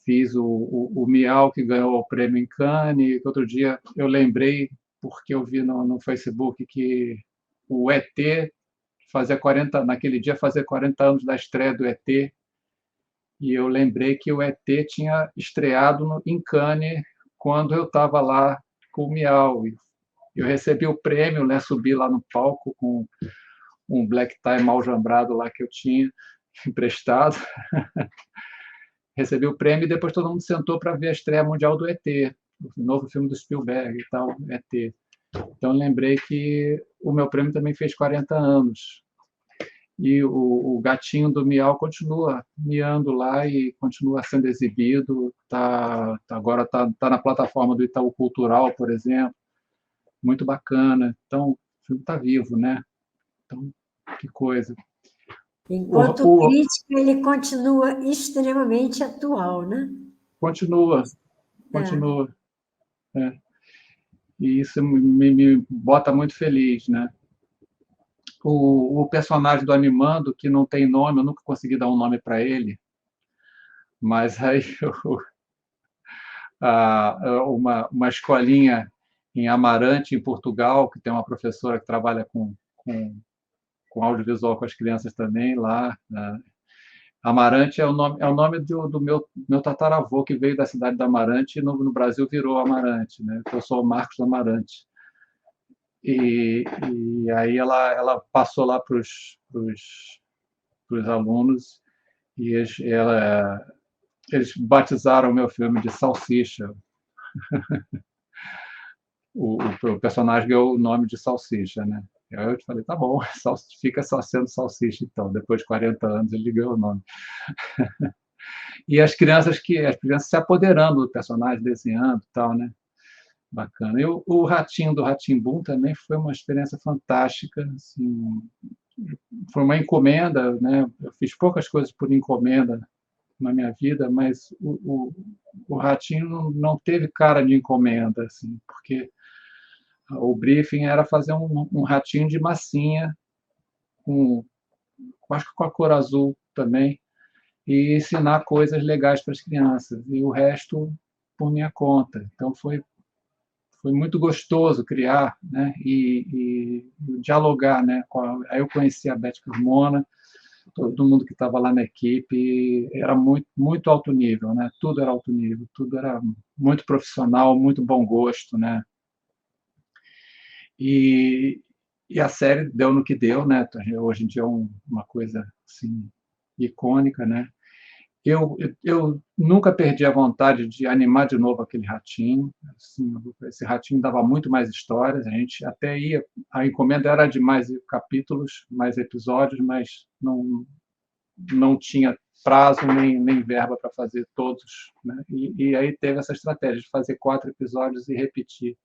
Fiz o Miau, que ganhou o prêmio em Cannes. Outro dia eu lembrei, porque eu vi no Facebook que o ET naquele dia fazia 40 anos da estreia do ET, e eu lembrei que o ET tinha estreado em Cannes quando eu estava lá com o Miau. Eu recebi o prêmio, né? Subi lá no palco com um black tie mal jambrado lá que eu tinha emprestado. Recebi o prêmio e depois todo mundo sentou para ver a estreia mundial do ET, o novo filme do Spielberg e tal, ET. Então, lembrei que o meu prêmio também fez 40 anos. E o gatinho do Miau continua miando lá e continua sendo exibido. Agora está na plataforma do Itaú Cultural, por exemplo. Muito bacana. Então, o filme está vivo, né? Então, que coisa. Enquanto crítica, ele continua extremamente atual, né? Continua. É. E isso me bota muito feliz, né? o personagem do Animando, que não tem nome, eu nunca consegui dar um nome para ele, mas aí uma escolinha em Amarante, em Portugal, que tem uma professora que trabalha com audiovisual com as crianças também lá. Né? Amarante é o nome do meu tataravô, que veio da cidade de Amarante e no Brasil virou Amarante. Né? Eu sou o Marcos Amarante. E aí ela passou lá para os alunos e eles batizaram o meu filme de Salsicha. O personagem ganhou o nome de Salsicha, né? Aí eu falei, tá bom, fica só sendo Salsicha, então. Depois de 40 anos, ele ganhou o nome. E as crianças se apoderando do personagem, desenhando e tal, né? Bacana. E o Ratinho do Rá-Tim-Bum também foi uma experiência fantástica. Assim, foi uma encomenda, né? Eu fiz poucas coisas por encomenda na minha vida, mas o Ratinho não teve cara de encomenda, assim, porque o briefing era fazer um ratinho de massinha, acho que com a cor azul também, e ensinar coisas legais para as crianças, e o resto por minha conta. Então foi muito gostoso criar, né? E dialogar, né? Aí eu conheci a Beth Carmona, todo mundo que estava lá na equipe, era muito alto nível, né? Tudo era alto nível, tudo era muito profissional, muito bom gosto, né? E a série deu no que deu, né? Hoje em dia é uma coisa assim icônica, né? Eu nunca perdi a vontade de animar de novo aquele ratinho. Assim, esse ratinho dava muito mais histórias. A gente até ia, a encomenda era de mais capítulos, mais episódios, mas não tinha prazo nem verba para fazer todos, né? E aí teve essa estratégia de fazer 4 episódios e repetir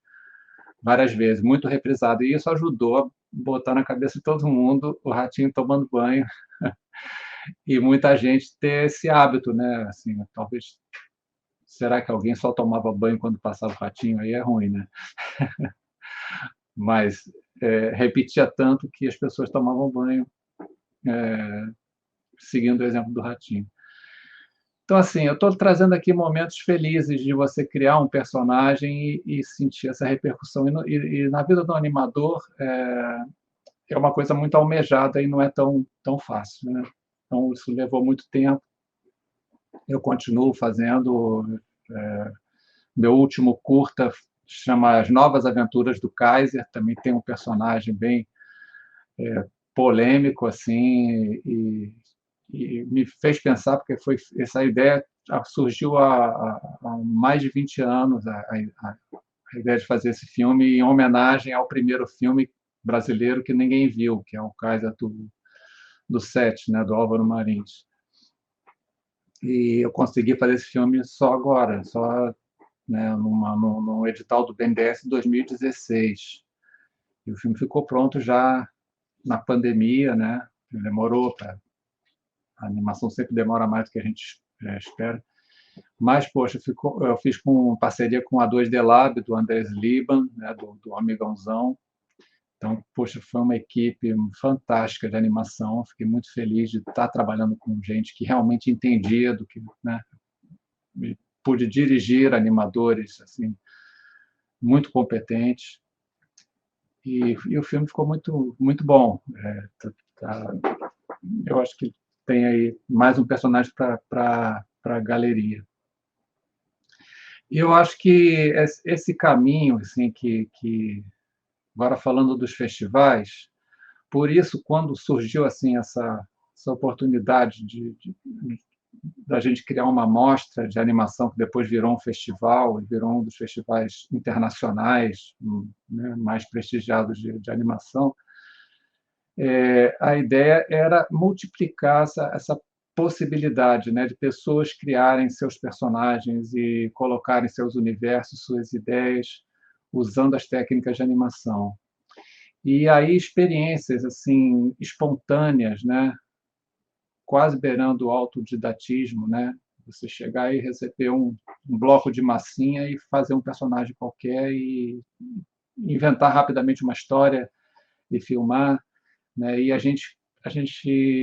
várias vezes, muito reprisado. E isso ajudou a botar na cabeça de todo mundo o ratinho tomando banho e muita gente ter esse hábito, né? Assim, talvez, será que alguém só tomava banho quando passava o ratinho? Aí é ruim, né? Mas repetia tanto que as pessoas tomavam banho seguindo o exemplo do ratinho. Então, assim, eu estou trazendo aqui momentos felizes de você criar um personagem e sentir essa repercussão. E na vida do animador é uma coisa muito almejada e não é tão fácil, né? Então, isso levou muito tempo. Eu continuo fazendo. Meu último curta chama As Novas Aventuras do Kaiser. Também tem um personagem bem polêmico, assim, e me fez pensar, porque essa ideia surgiu há mais de 20 anos, a ideia de fazer esse filme em homenagem ao primeiro filme brasileiro que ninguém viu, que é o Kaiser do Sete, né, do Álvaro Marins. E eu consegui fazer esse filme só agora, só, né, num edital do BNDES em 2016. E o filme ficou pronto já na pandemia, né? Demorou, a animação sempre demora mais do que a gente espera. Mas, poxa, eu fiz com parceria com a 2D Lab, do Andrés Liban, né, do Amigãozão. Então, poxa, foi uma equipe fantástica de animação. Fiquei muito feliz de estar trabalhando com gente que realmente entendia do que, né? Pude dirigir animadores assim muito competentes e o filme ficou muito bom. Eu acho que tem aí mais um personagem para a galeria. E eu acho que esse caminho, assim, que agora falando dos festivais, por isso, quando surgiu assim essa oportunidade da gente criar uma mostra de animação que depois virou um festival, virou um dos festivais internacionais, né, mais prestigiados de animação, a ideia era multiplicar essa possibilidade, né, de pessoas criarem seus personagens e colocarem seus universos, suas ideias, usando as técnicas de animação. E aí experiências assim espontâneas, né, quase beirando o autodidatismo, né? Você chegar e receber um bloco de massinha e fazer um personagem qualquer e inventar rapidamente uma história e filmar. né? E a gente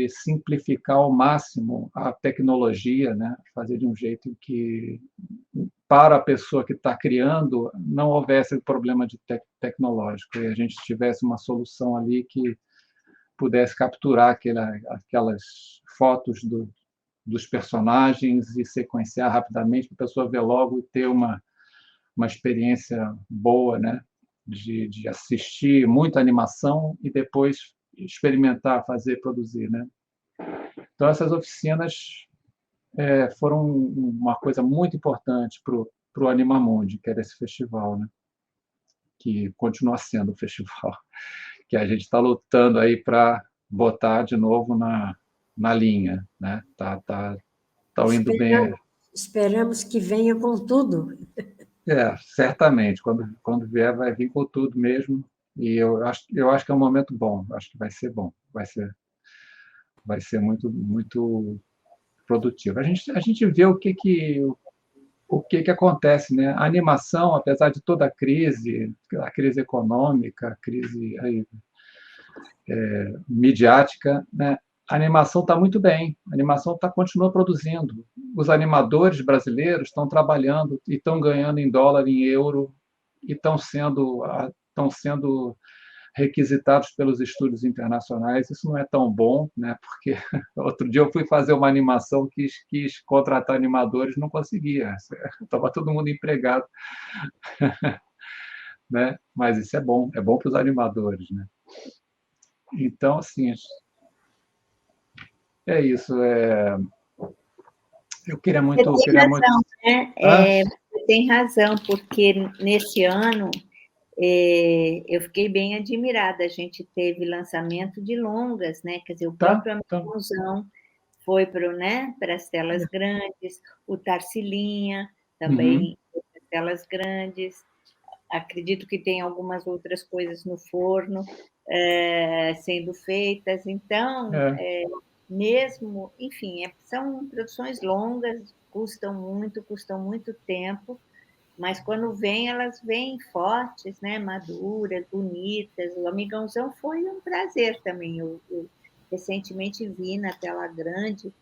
simplificar ao máximo a tecnologia, né? Fazer de um jeito que, para a pessoa que está criando, não houvesse problema de tecnológico, e a gente tivesse uma solução ali que pudesse capturar aquelas fotos dos personagens e sequenciar rapidamente, para a pessoa ver logo e ter uma experiência boa, né? De assistir muita animação e depois experimentar, fazer, produzir, né? Então, essas oficinas foram uma coisa muito importante para o Animamundi, que era esse festival, né? Que continua sendo o festival, que a gente está lutando aí para botar de novo na linha, né? Tá indo bem. Esperamos que venha com tudo. Certamente, quando vier, vai vir com tudo mesmo, e eu acho que é um momento bom, acho que vai ser bom, vai ser muito, muito produtivo. A gente vê o que acontece, né? A animação, apesar de toda a crise econômica, a crise aí, midiática, né? A animação está muito bem, a animação continua produzindo. Os animadores brasileiros estão trabalhando e estão ganhando em dólar, em euro, e estão sendo requisitados pelos estúdios internacionais. Isso não é tão bom, né? Porque outro dia eu fui fazer uma animação, quis contratar animadores, não conseguia, estava todo mundo empregado, né? Mas isso é bom para os animadores, né? Então, assim, é isso. Eu queria muito. Você tem razão, né? Ah? Você tem razão, porque nesse ano eu fiquei bem admirada. A gente teve lançamento de longas, né? Quer dizer, o próprio Amazonzão foi para as telas grandes, o Tarsilinha também foi para as telas grandes. Acredito que tem algumas outras coisas no forno sendo feitas. Então, mesmo, enfim, são produções longas, custam muito tempo, mas quando vêm, elas vêm fortes, né? Maduras, bonitas. O Amigãozão foi um prazer também. Eu recentemente vi na tela grande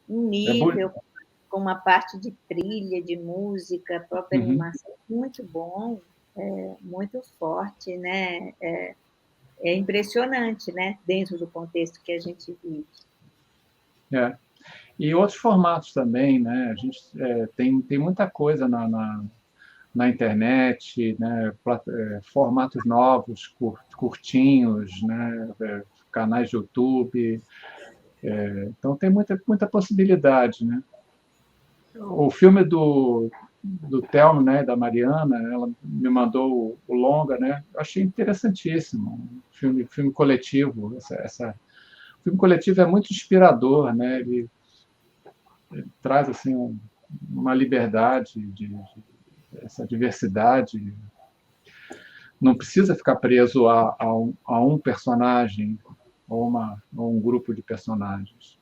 um nível, com uma parte de trilha, de música, a própria animação, muito bom, muito forte, né? É impressionante, né? Dentro do contexto que a gente vive. E outros formatos também, né? A gente tem muita coisa na internet, né? Formatos novos, curtinhos, né? Canais de YouTube. Então tem muita possibilidade, né? O filme do Telmo, né? Da Mariana, ela me mandou o longa, né? Eu achei interessantíssimo, filme coletivo. O filme coletivo é muito inspirador, né? Ele traz assim uma liberdade, essa diversidade. Não precisa ficar preso a um personagem ou um grupo de personagens,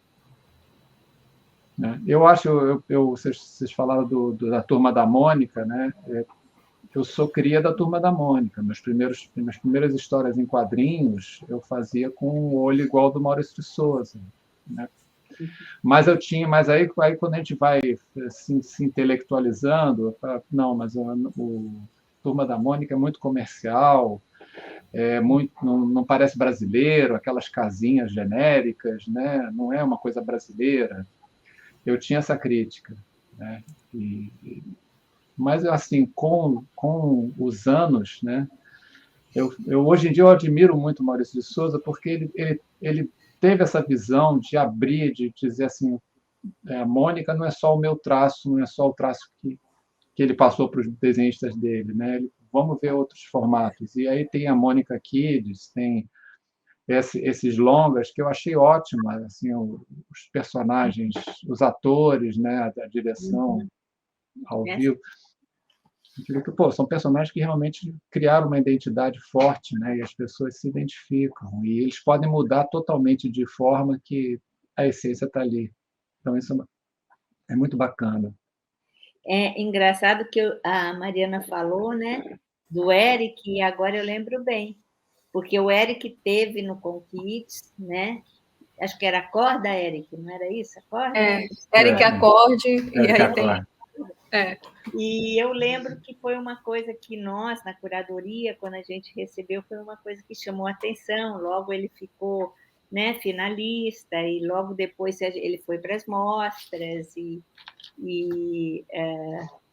né? Eu acho, vocês falaram da Turma da Mônica, né? Eu sou cria da Turma da Mônica. Minhas primeiras histórias em quadrinhos eu fazia com o olho igual do Maurício de Souza, né? Mas aí quando a gente vai se intelectualizando, eu falo, não, mas o Turma da Mônica é muito comercial, não parece brasileiro, aquelas casinhas genéricas, né? Não é uma coisa brasileira. Eu tinha essa crítica, né? Mas assim, com os anos, né? Hoje em dia eu admiro muito o Maurício de Souza, porque ele teve essa visão de abrir, de dizer assim, a Mônica não é só o meu traço, não é só o traço que ele passou para os desenhistas dele, né? Vamos ver outros formatos. E aí tem a Mônica Kids, tem esses longas que eu achei ótimo, assim, os personagens, os atores, né? A direção ao vivo. São personagens que realmente criaram uma identidade forte, né? E as pessoas se identificam. E eles podem mudar totalmente de forma que a essência está ali. Então, isso é muito bacana. É engraçado que a Mariana falou, né? Do Eric, e agora eu lembro bem, porque o Eric teve no Conquites, né? Acho que era a corda, Eric, não era isso? A corda? Eric acorde, e aí acorde. tem... E eu lembro que foi uma coisa que nós, na curadoria, quando a gente recebeu, foi uma coisa que chamou a atenção. Logo ele ficou, né, finalista, e logo depois ele foi para as mostras,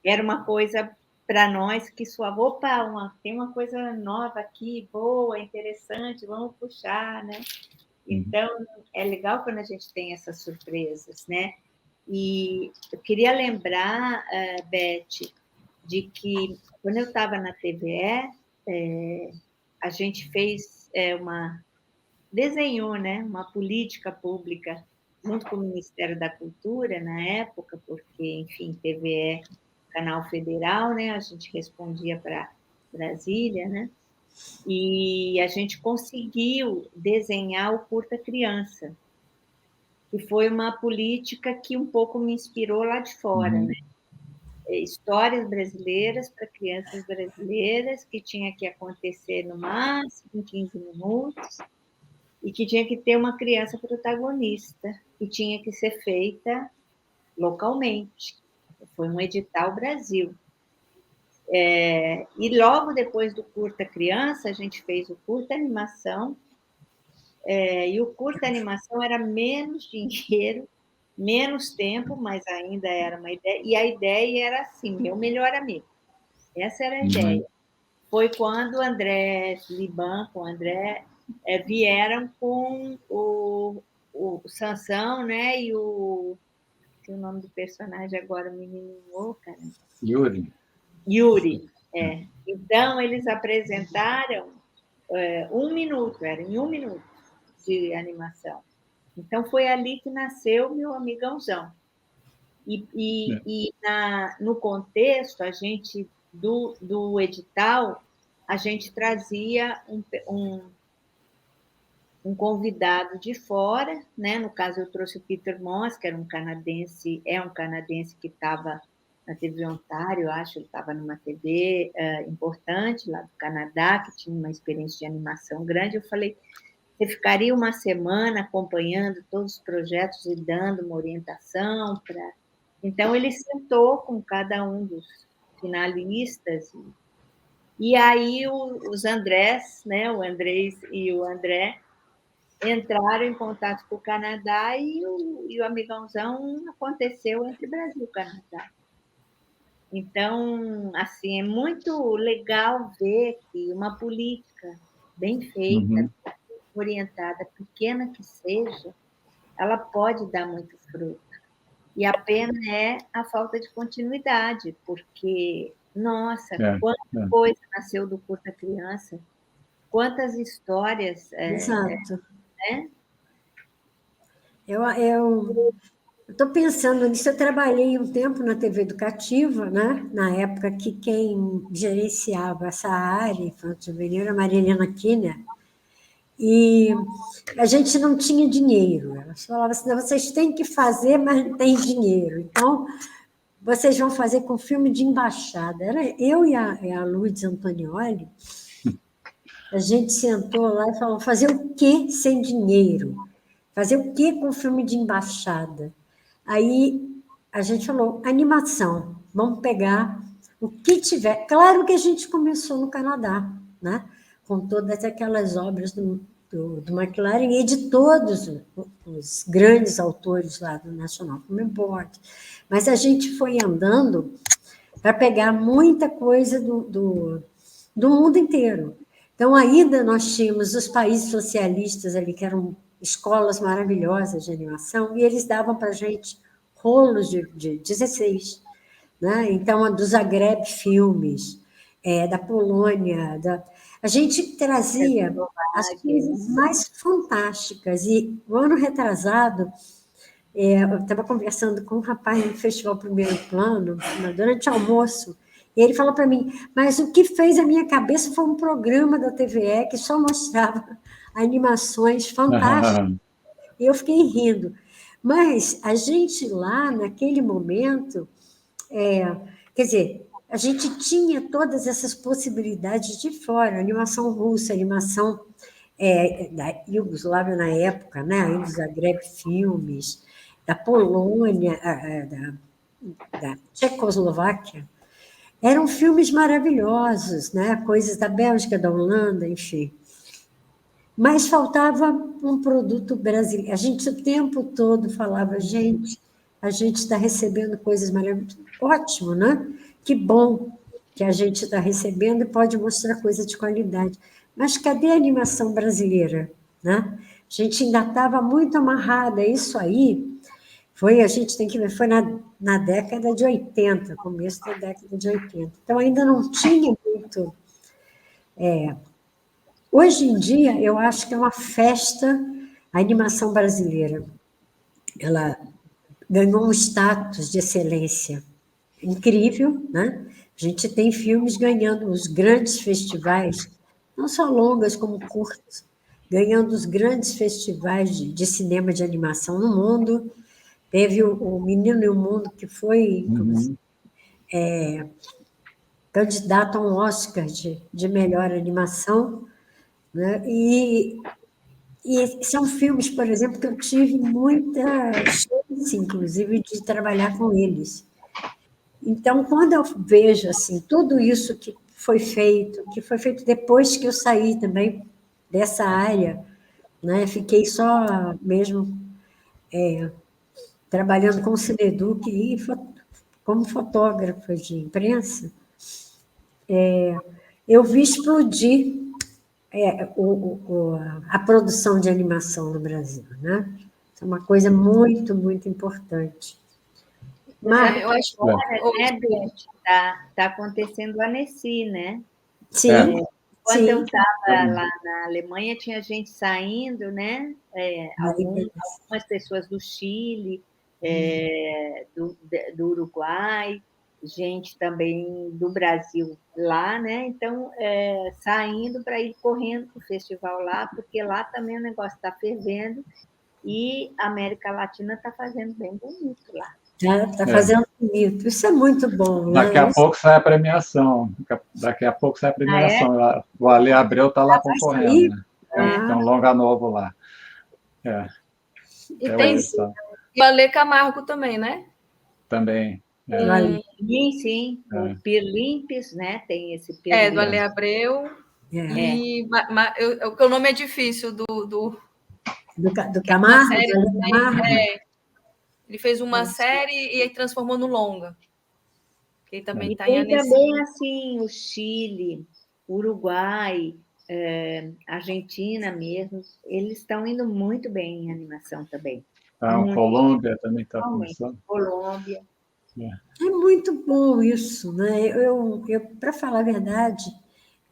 era uma coisa para nós que soava, opa, tem uma coisa nova aqui, boa, interessante, vamos puxar, né? Então, é legal quando a gente tem essas surpresas, né? E eu queria lembrar, Beth, de que quando eu estava na TVE, a gente fez desenhou, né, uma política pública junto com o Ministério da Cultura na época, porque, enfim, TVE, canal federal, né, a gente respondia para Brasília, né, e a gente conseguiu desenhar o Curta Criança, que foi uma política que um pouco me inspirou lá de fora, né? Histórias brasileiras para crianças brasileiras, que tinha que acontecer no máximo em 15 minutos, e que tinha que ter uma criança protagonista, que tinha que ser feita localmente. Foi um edital Brasil. E logo depois do Curta Criança, a gente fez o Curta Animação, e o Curta Animação era menos dinheiro, menos tempo, mas ainda era uma ideia, e a ideia era assim, meu melhor amigo. Essa era a ideia. Foi quando o André Liban, com o André, vieram com o Sansão, né? E o nome do personagem agora, o menino, cara. Yuri. Então, eles apresentaram 1 minuto, era em 1 minuto de animação. Então, foi ali que nasceu Meu Amigãozão. No contexto, a gente, do edital, a gente trazia um convidado de fora, né? No caso, eu trouxe o Peter Moss, que era um canadense que estava na TV Ontário, acho, ele estava numa TV importante lá do Canadá, que tinha uma experiência de animação grande. Eu falei, você ficaria uma semana acompanhando todos os projetos e dando uma orientação para... Então, ele sentou com cada um dos finalistas, e aí os Andrés, né, o Andrés e o André, entraram em contato com o Canadá, e o Amigãozão aconteceu entre Brasil e Canadá. Então, assim, é muito legal ver que uma política bem feita, orientada, pequena que seja, ela pode dar muito fruto. E a pena é a falta de continuidade, porque, nossa, quanta coisa nasceu do Curta Criança, quantas histórias... Exato. Né? Eu estou pensando nisso. Eu trabalhei um tempo na TV Educativa, né? Na época que quem gerenciava essa área infanto-juvenil era a Marilena Kinner, e a gente não tinha dinheiro. Ela falava assim, vocês têm que fazer, mas não tem dinheiro. Então, vocês vão fazer com filme de embaixada. Era eu e a Lourdes Antonioli, a gente sentou lá e falou, fazer o quê sem dinheiro? Fazer o quê com filme de embaixada? Aí a gente falou, animação, vamos pegar o que tiver. Claro que a gente começou no Canadá, né? Com todas aquelas obras do McLaren e de todos os grandes autores lá do National Film Board. Mas a gente foi andando para pegar muita coisa do mundo inteiro. Então, ainda nós tínhamos os países socialistas ali, que eram escolas maravilhosas de animação, e eles davam para a gente rolos de 16. Né? Então, a do Zagreb Filmes, da Polônia, a gente trazia as coisas mais fantásticas. E o ano retrasado, eu estava conversando com um rapaz no Festival Primeiro Plano, durante o almoço, e ele falou para mim, mas o que fez a minha cabeça foi um programa da TVE que só mostrava animações fantásticas. E eu fiquei rindo. Mas a gente lá, naquele momento, quer dizer, a gente tinha todas essas possibilidades de fora, animação russa, animação da Iugoslávia na época, né? A Zagreb Filmes, da Polônia, da Tchecoslováquia. Eram filmes maravilhosos, né? Coisas da Bélgica, da Holanda, enfim. Mas faltava um produto brasileiro. A gente o tempo todo falava, gente, a gente está recebendo coisas maravilhosas. Ótimo, né? Que bom que a gente está recebendo e pode mostrar coisa de qualidade. Mas cadê a animação brasileira? Né? A gente ainda estava muito amarrada. Isso aí a gente tem que ver, foi na década de 80, começo da década de 80. Então, ainda não tinha muito. Hoje em dia, eu acho que é uma festa a animação brasileira. Ela ganhou um status de excelência incrível, né? A gente tem filmes ganhando os grandes festivais, não só longas como curtas, ganhando os grandes festivais de cinema de animação no mundo. Teve o Menino e o Mundo, que foi candidato a um Oscar de melhor animação, né? E são filmes, por exemplo, que eu tive muita chance, inclusive, de trabalhar com eles. Então, quando eu vejo assim, tudo isso que foi feito depois que eu saí também dessa área, né? Fiquei só mesmo trabalhando com o Cineduc e como fotógrafa de imprensa, eu vi explodir a produção de animação no Brasil, né? Isso é uma coisa muito, muito importante. Mas eu acho agora, né, Beth, tá acontecendo a Annecy, né? Sim, Quando eu sim. estava lá na Alemanha, tinha gente saindo, né? Algumas pessoas do Chile, do Uruguai, gente também do Brasil lá, né? Então, saindo para ir correndo para o festival lá, porque lá também o negócio está fervendo e a América Latina está fazendo bem bonito lá. Está fazendo bonito. Isso é muito bom, né? Daqui a pouco sai a premiação. Daqui a pouco sai a premiação. O Ale Abreu está lá concorrendo. Né? Tem um longa novo lá. E tem o Ale Camargo também, né? Também. Sim. O Pirlimpes, né? Tem esse Pirlimpes. Do Ale Abreu. E o nome é difícil do Camargo? Ele fez uma série e aí transformou no longa. Que também está em Annecy. Também assim o Chile, Uruguai, Argentina mesmo, eles estão indo muito bem em animação também. Colômbia também está começando. Colômbia. É muito bom isso, né? Eu para falar a verdade,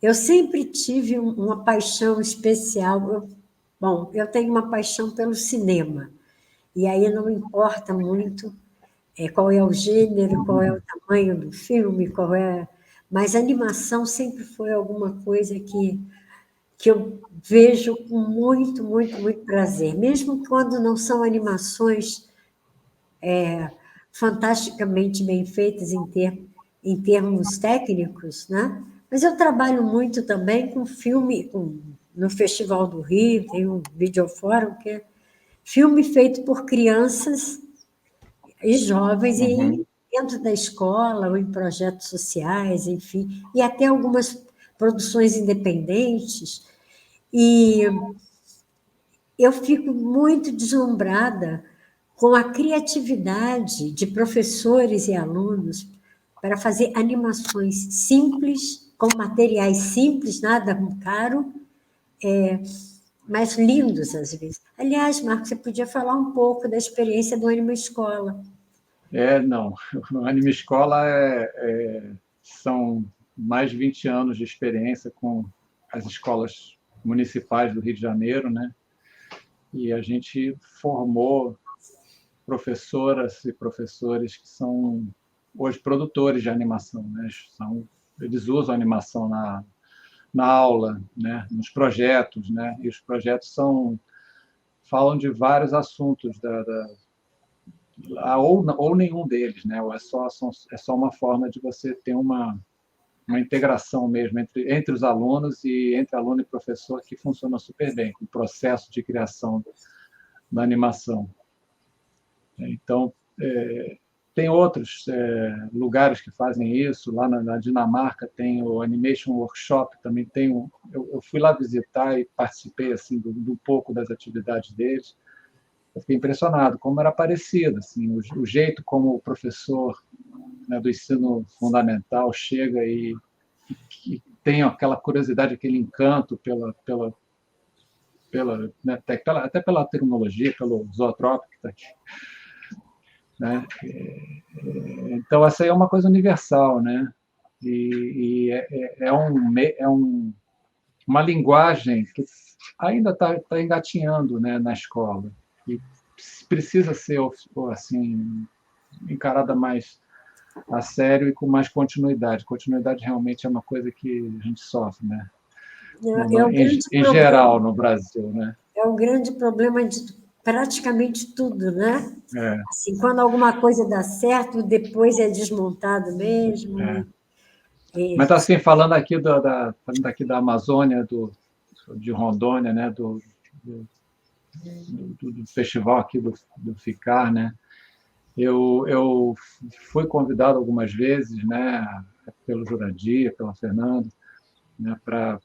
eu sempre tive uma paixão especial. Eu tenho uma paixão pelo cinema. E aí não importa muito qual é o gênero, qual é o tamanho do filme, mas a animação sempre foi alguma coisa que eu vejo com muito, muito, muito prazer. Mesmo quando não são animações fantasticamente bem feitas em termos técnicos, né? Mas eu trabalho muito também com filme, no Festival do Rio, tem um videofórum que é filme feito por crianças e jovens, e dentro da escola, ou em projetos sociais, enfim, e até algumas produções independentes. E eu fico muito deslumbrada com a criatividade de professores e alunos para fazer animações simples, com materiais simples, nada caro, mas lindos às vezes. Aliás, Marcos, você podia falar um pouco da experiência do Anima Escola. Não. O Anima Escola são mais de 20 anos de experiência com as escolas municipais do Rio de Janeiro, né? E a gente formou professoras e professores que são hoje produtores de animação, né? Eles usam a animação na aula, né? Nos projetos, né? E os projetos falam de vários assuntos ou nenhum deles, né? Ou é só uma forma de você ter uma integração mesmo entre os alunos e entre aluno e professor que funciona super bem, com o processo de criação da animação. Então, tem outros lugares que fazem isso. Lá na Dinamarca tem o Animation Workshop, também tem eu fui lá visitar e participei assim do pouco das atividades deles. Eu fiquei impressionado como era parecido, assim, o jeito como o professor, né, do ensino fundamental chega e tem aquela curiosidade, aquele encanto né, até pela tecnologia, pelo zootrópico que está aqui. Né? Então, essa aí é uma coisa universal, né? E uma linguagem que ainda está engatinhando, né, na escola, e precisa ser assim, encarada mais a sério e com mais continuidade. Continuidade realmente é uma coisa que a gente sofre, né? Em geral, no Brasil, né? É o grande problema de praticamente tudo, né? Assim, quando alguma coisa dá certo, depois é desmontado mesmo. Mas assim, falando aqui da Amazônia, de Rondônia, né? Do festival aqui do FICAR, né? Eu fui convidado algumas vezes, né? Pelo Juradia, pela Fernanda, né, para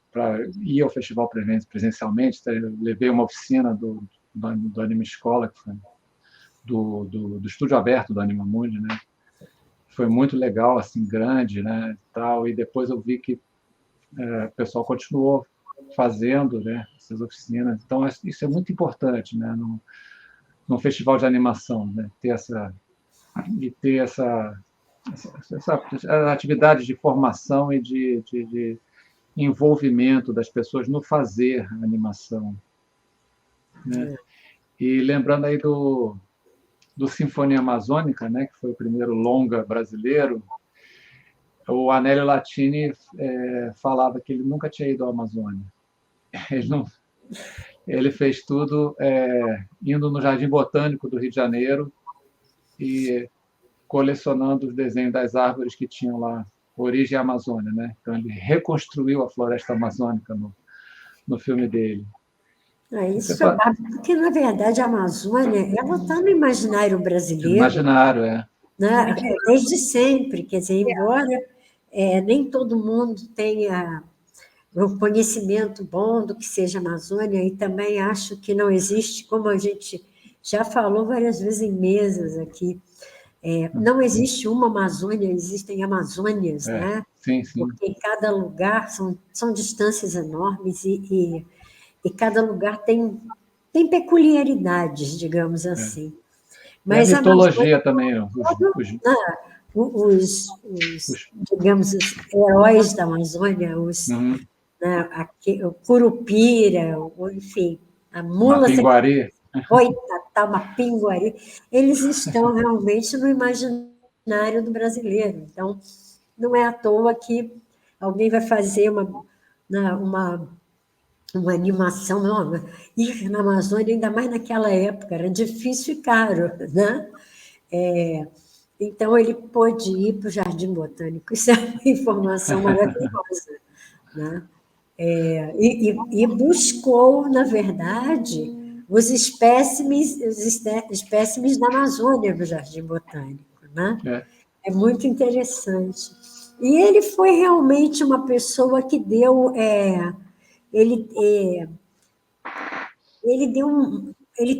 ir ao festival presencialmente. Eu levei uma oficina do Anima Escola, que foi do estúdio aberto do Anima Mundi, né? Foi muito legal, assim, grande, né, tal. E depois eu vi que o pessoal continuou fazendo, né, essas oficinas. Então isso é muito importante, né, no festival de animação, né, ter essa atividade de formação e de envolvimento das pessoas no fazer a animação, né? E lembrando aí do Sinfonia Amazônica, né, que foi o primeiro longa brasileiro, o Anelio Latini falava que ele nunca tinha ido à Amazônia. Ele fez tudo indo no Jardim Botânico do Rio de Janeiro e colecionando os desenhos das árvores que tinham lá, Origem Amazônia, né? Então ele reconstruiu a floresta amazônica no filme dele. Isso é porque, na verdade, a Amazônia ela está no imaginário brasileiro. Imaginário, né? Desde sempre, quer dizer, embora nem todo mundo tenha o conhecimento bom do que seja Amazônia, e também acho que não existe, como a gente já falou várias vezes em mesas aqui, não existe uma Amazônia, existem Amazônias, né? Sim, sim. Porque em cada lugar são distâncias enormes e cada lugar tem peculiaridades, digamos assim. Mas a mitologia também, digamos, os heróis da Amazônia, né, o Curupira, enfim, a mula... Mapinguari. Boitatá, Mapinguari, eles estão realmente no imaginário do brasileiro. Então, não é à toa que alguém vai fazer uma animação nova. Ir na Amazônia, ainda mais naquela época, era difícil e caro, né? Então, ele pôde ir para o Jardim Botânico. Isso é uma informação maravilhosa, né? E buscou, na verdade, os espécimes da Amazônia no Jardim Botânico, né? É muito interessante. E ele foi realmente uma pessoa que deu... Ele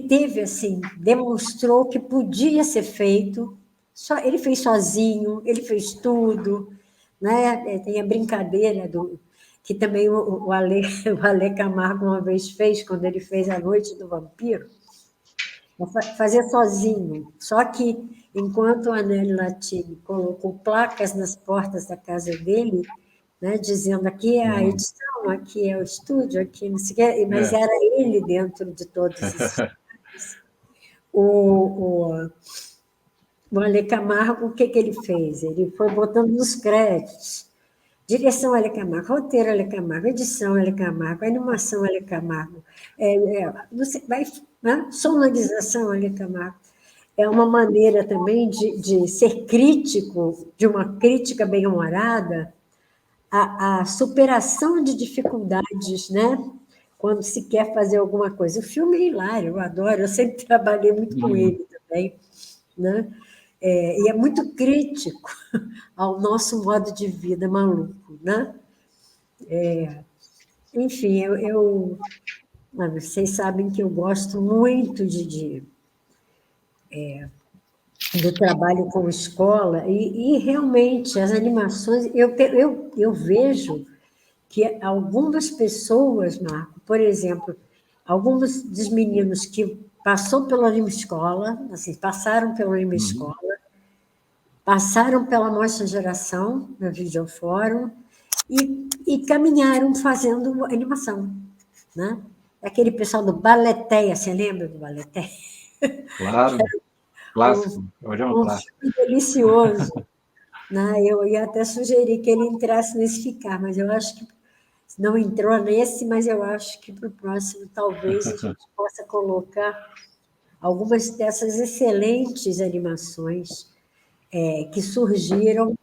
teve, assim, demonstrou que podia ser feito, ele fez sozinho, ele fez tudo, né? Tem a brincadeira que também o Ale Camargo uma vez fez, quando ele fez A Noite do Vampiro, fazer sozinho. Só que, enquanto o Anelio Latini colocou placas nas portas da casa dele, né, dizendo aqui é a edição, aqui é o estúdio, aqui não sei o quê, mas era ele dentro de todos esses. O Ale Camargo, o que ele fez? Ele foi botando nos créditos. Direção Ale Camargo, roteiro Ale Camargo, edição Ale Camargo, animação Ale Camargo, sonorização Ale Camargo. é uma maneira também de ser crítico, de uma crítica bem-humorada, a superação de dificuldades, né? Quando se quer fazer alguma coisa. O filme é hilário, eu adoro, eu sempre trabalhei muito com ele também, né? E é muito crítico ao nosso modo de vida maluco, né? Enfim, vocês sabem que eu gosto muito do trabalho com escola, e realmente as animações, eu vejo que algumas pessoas, Marco, por exemplo, alguns dos meninos que passou pela Anima Escola, assim, passaram pela Anima Escola, passaram pela nossa geração, no Videofórum, e caminharam fazendo animação, né? Aquele pessoal do Baletéia, você lembra do Baletéia? Claro, clássico. Hoje é um Um clássico. filme delicioso, né? Eu ia até sugerir que ele entrasse nesse Ficar, mas eu acho que não entrou nesse, mas eu acho que para o próximo talvez a gente possa colocar algumas dessas excelentes animações que surgiram.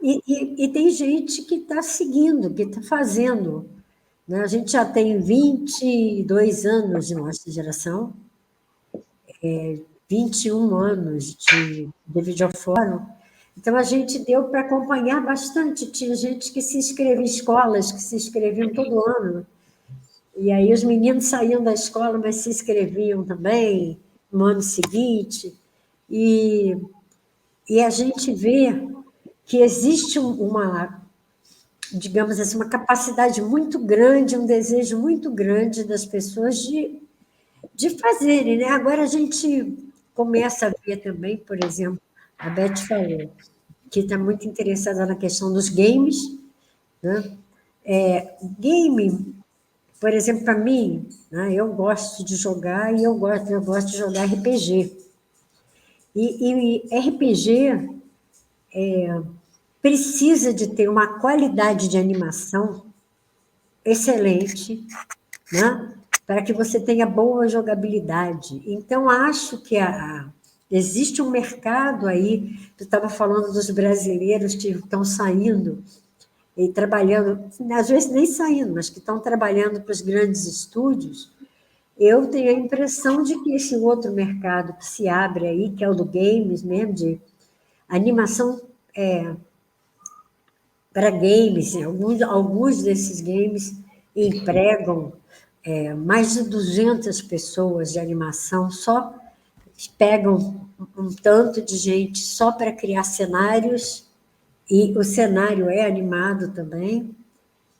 E tem gente que está seguindo, que está fazendo, né? A gente já tem 22 anos de nossa geração, 21 anos de videofórum, então a gente deu para acompanhar bastante. Tinha gente que se inscrevia, escolas que se inscreviam todo ano, e aí os meninos saíam da escola, mas se inscreviam também no ano seguinte, e, e a gente vê que existe uma, digamos assim, uma capacidade muito grande, um desejo muito grande das pessoas de fazerem, né? Agora a gente começa a ver também, por exemplo, a Beth falou, que está muito interessada na questão dos games, né? Game, por exemplo, para mim, né, eu gosto de jogar e eu gosto de jogar RPG. E RPG precisa de ter uma qualidade de animação excelente, né? Para que você tenha boa jogabilidade. Então, acho que existe um mercado aí, tu estava falando dos brasileiros que estão saindo e trabalhando, às vezes nem saindo, mas que estão trabalhando para os grandes estúdios. Eu tenho a impressão de que esse outro mercado que se abre aí, que é o do games mesmo, de animação para games, né? Alguns desses games empregam mais de 200 pessoas de animação, só pegam um tanto de gente só para criar cenários, e o cenário é animado também,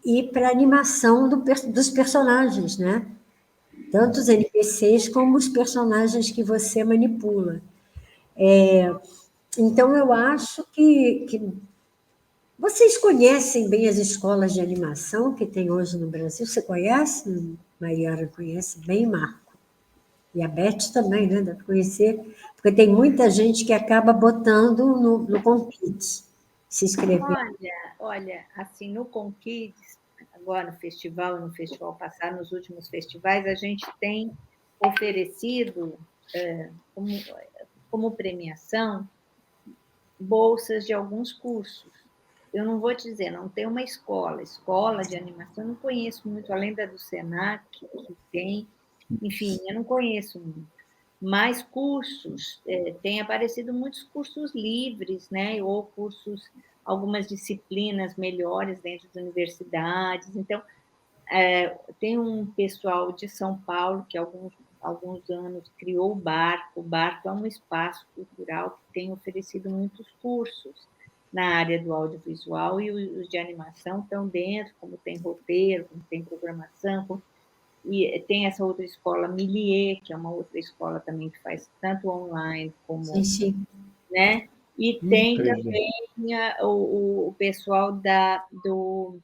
e para animação dos personagens, né? Tanto os NPCs como os personagens que você manipula. Então, eu acho que vocês conhecem bem as escolas de animação que tem hoje no Brasil? Você conhece? Mariana conhece bem, Marco. E a Beth também, né? Deve conhecer, porque tem muita gente que acaba botando no Conkids, se inscrever. Olha, assim, no Conkids, agora no festival passado, nos últimos festivais, a gente tem oferecido como premiação bolsas de alguns cursos. Eu não vou te dizer, não tem uma escola de animação, eu não conheço muito, além da do Senac, que tem, enfim, eu não conheço muito. Mas cursos, tem aparecido muitos cursos livres, né? Ou cursos, algumas disciplinas melhores dentro das universidades. Então, tem um pessoal de São Paulo que há alguns anos criou o Barco. O Barco é um espaço cultural que tem oferecido muitos cursos na área do audiovisual, e os de animação estão dentro, como tem roteiro, como tem programação, e tem essa outra escola, Millier, que é uma outra escola também que faz tanto online como... Sim, sim. Né? E tem Entendi. também o pessoal do...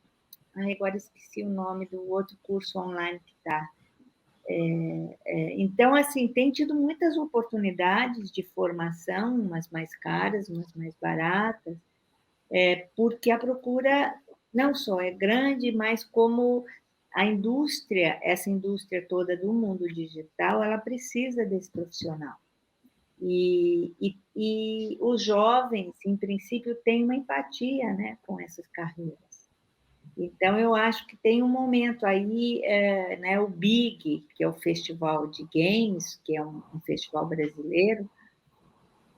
Ai, agora esqueci o nome do outro curso online que está. Então, assim, tem tido muitas oportunidades de formação, umas mais caras, umas mais baratas, porque a procura não só é grande, mas como a indústria, essa indústria toda do mundo digital, ela precisa desse profissional. E os jovens, em princípio, têm uma empatia, né, com essas carreiras. Então, eu acho que tem um momento aí, né, o BIG, que é o Festival de Games, que é um festival brasileiro,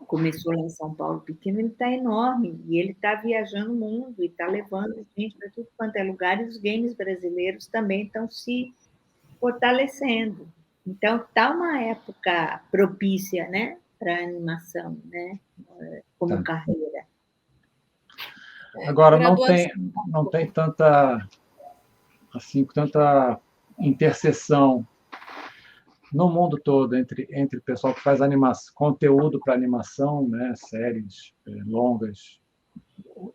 começou lá em São Paulo pequeno, ele está enorme, e ele está viajando o mundo, e está levando gente para tudo quanto é lugar, e os games brasileiros também estão se fortalecendo. Então, está uma época propícia, né, para a animação, né, como carreira. Agora, não tem tanta, assim, tanta interseção no mundo todo entre o pessoal que faz conteúdo para animação, né, séries longas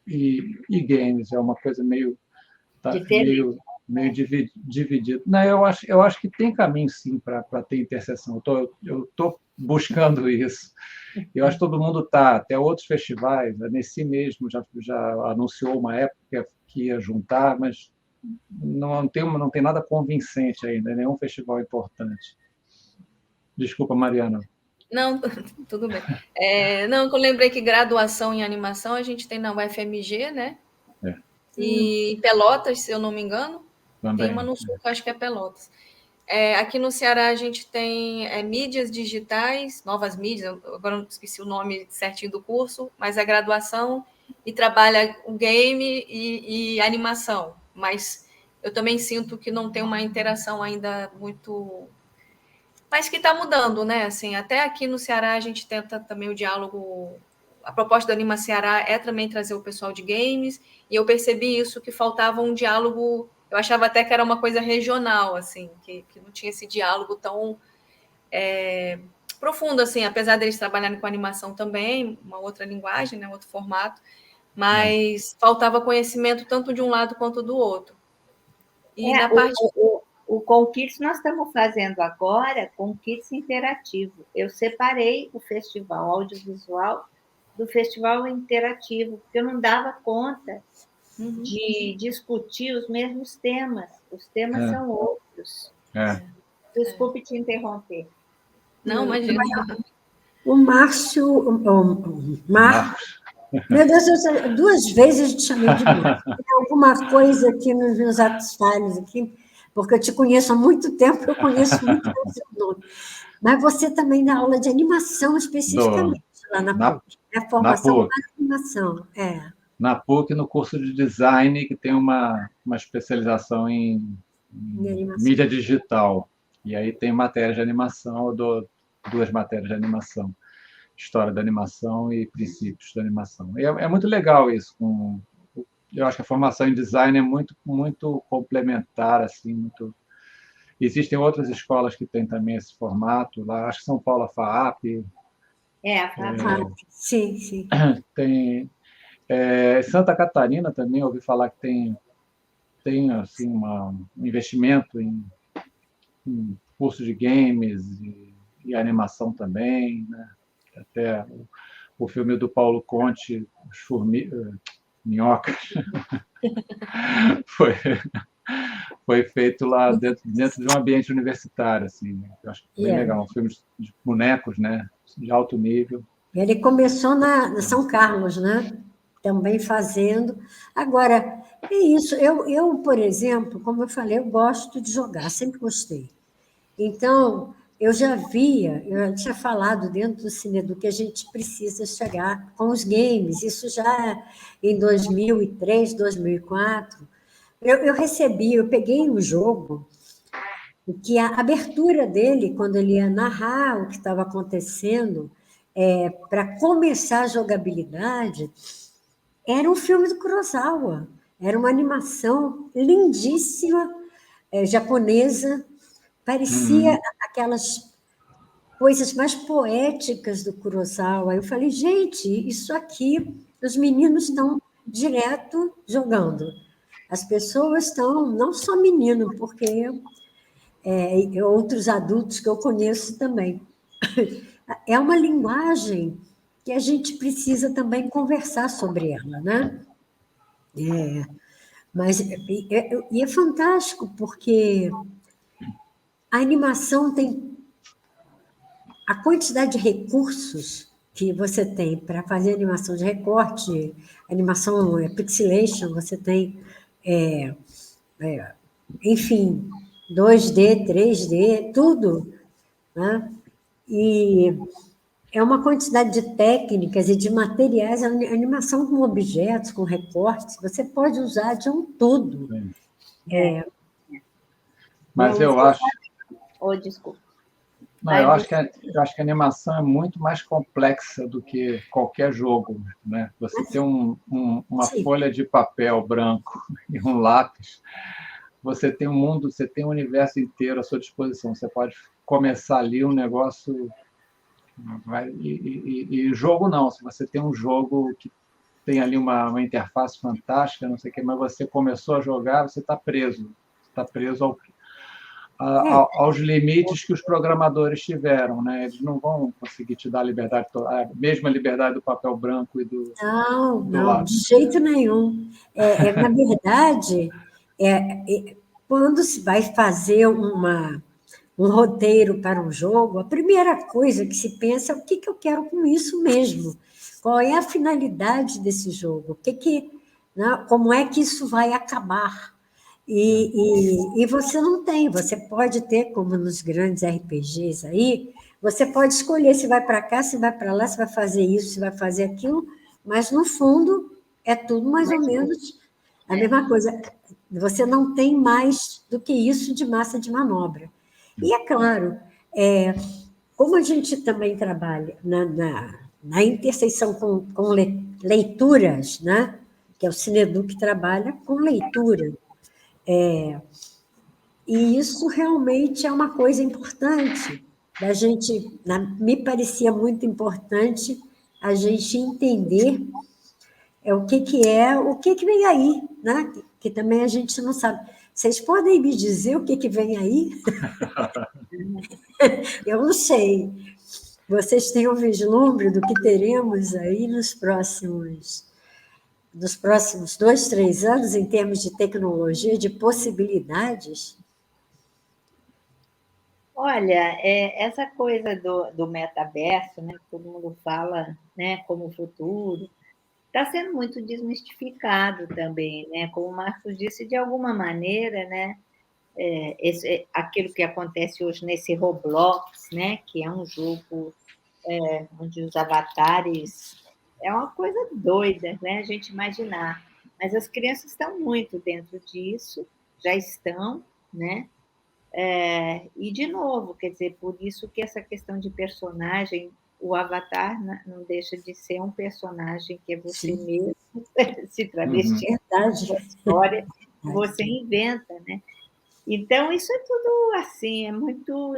e games. É uma coisa meio dividido. Não, eu acho que tem caminho, sim, para ter interseção. Eu estou buscando isso. Eu acho que todo mundo está, até outros festivais, a Nessi mesmo já anunciou uma época que ia juntar, mas não tem nada convincente ainda, nenhum festival importante. Desculpa, Mariana. Não, tudo bem. Não, eu lembrei que graduação em animação a gente tem na UFMG, né? E em Pelotas, se eu não me engano. Também. Tem uma no Sul, que eu acho que é Pelotas. Aqui no Ceará a gente tem mídias digitais, novas mídias, agora eu esqueci o nome certinho do curso, mas é graduação e trabalha o game e animação. Mas eu também sinto que não tem uma interação ainda muito... Mas que está mudando, né? Assim, até aqui no Ceará a gente tenta também o diálogo. A proposta do Anima Ceará é também trazer o pessoal de games, e eu percebi isso, que faltava um diálogo. Eu achava até que era uma coisa regional, assim, que não tinha esse diálogo tão profundo, assim, apesar deles trabalharem com animação também, uma outra linguagem, né, outro formato, mas faltava conhecimento tanto de um lado quanto do outro. E na parte... O Conquits nós estamos fazendo agora, Conquits interativo. Eu separei o festival audiovisual do festival interativo, porque eu não dava conta de discutir os mesmos temas. Os temas são outros. Desculpe te interromper. Não, imagina. O Márcio... Meu Deus, 2 vezes eu te chamei de Márcio. Tem alguma coisa aqui nos meus atos aqui, porque eu te conheço há muito tempo, eu conheço muito o seu nome. Mas você também dá aula de animação especificamente lá na PUC. É formação para animação. Na PUC, no curso de design, que tem uma especialização em mídia digital. E aí tem matérias de animação, eu dou 2 matérias de animação. História da animação e princípios da animação. É muito legal isso. Eu acho que a formação em design é muito, muito complementar, assim, muito... Existem outras escolas que têm também esse formato, lá, acho que São Paulo, a FAAP. A FAAP, sim. Tem Santa Catarina também, ouvi falar que tem assim, um investimento em curso de games e animação também, né? Até o filme do Paulo Conte, Minhocas, foi feito lá dentro de um ambiente universitário, assim. Eu acho bem legal, um filme de bonecos, né, de alto nível. Ele começou na São Carlos, né? Também fazendo. Agora, é isso. Eu, por exemplo, como eu falei, eu gosto de jogar, sempre gostei. Então, eu já tinha falado dentro do Cinedu que a gente precisa chegar com os games, isso já em 2003, 2004. Eu peguei um jogo, que a abertura dele, quando ele ia narrar o que estava acontecendo, para começar a jogabilidade, era um filme do Kurosawa, era uma animação lindíssima, japonesa, parecia aquelas coisas mais poéticas do Kurosawa. Eu falei, gente, isso aqui, os meninos estão direto jogando. As pessoas estão, não só menino, porque outros adultos que eu conheço também. É uma linguagem que a gente precisa também conversar sobre ela, né? Mas e é fantástico, porque a animação tem a quantidade de recursos que você tem para fazer animação de recorte, animação pixelation, você tem, enfim, 2D, 3D, tudo, né? E é uma quantidade de técnicas e de materiais, a animação com objetos, com recortes, você pode usar de um tudo. Sim. Não, Mas eu você acho, Oh, desculpa. não, Vai, eu acho você. eu acho que a animação é muito mais complexa do que qualquer jogo, né? Você tem uma Sim, folha de papel branco e um lápis, você tem um mundo, você tem um universo inteiro à sua disposição. Você pode começar ali um negócio, e jogo não. Se você tem um jogo que tem ali uma interface fantástica, não sei o quê, mas você começou a jogar, você está preso. Está preso aos limites que os programadores tiveram, né? Eles não vão conseguir te dar a mesma liberdade do papel branco e não, do não, de lápis. jeito nenhum. Na verdade, quando se vai fazer um roteiro para um jogo, a primeira coisa que se pensa é o que, que eu quero com isso mesmo. Qual é a finalidade desse jogo? Né, como é que isso vai acabar? E você não tem, você pode ter, como nos grandes RPGs aí, você pode escolher se vai para cá, se vai para lá, se vai fazer isso, se vai fazer aquilo, mas no fundo é tudo mais ou menos a mesma coisa. Você não tem mais do que isso de massa de manobra. E é claro, como a gente também trabalha na interseção com leituras, né? Que é o Cinedu que trabalha com leitura. E isso realmente é uma coisa importante da gente, me parecia muito importante a gente entender o que vem aí, né? Que também a gente não sabe. Vocês podem me dizer o que vem aí? Eu não sei. Vocês têm um vislumbre do que teremos aí nos próximos 2, 3 anos, em termos de tecnologia, de possibilidades? Olha, essa coisa do metaverso, né, que todo mundo fala, né, como futuro, está sendo muito desmistificado também, né? Como o Marcos disse, de alguma maneira, né, aquilo que acontece hoje nesse Roblox, né, que é um jogo onde os avatares é uma coisa doida, né? A gente imaginar. Mas as crianças estão muito dentro disso, já estão, né? E de novo, quer dizer, por isso que essa questão de personagem, o avatar não deixa de ser um personagem que é você Sim, mesmo se Uhum. travestindo verdade. com a história que você inventa, né? Então, isso é tudo assim, é muito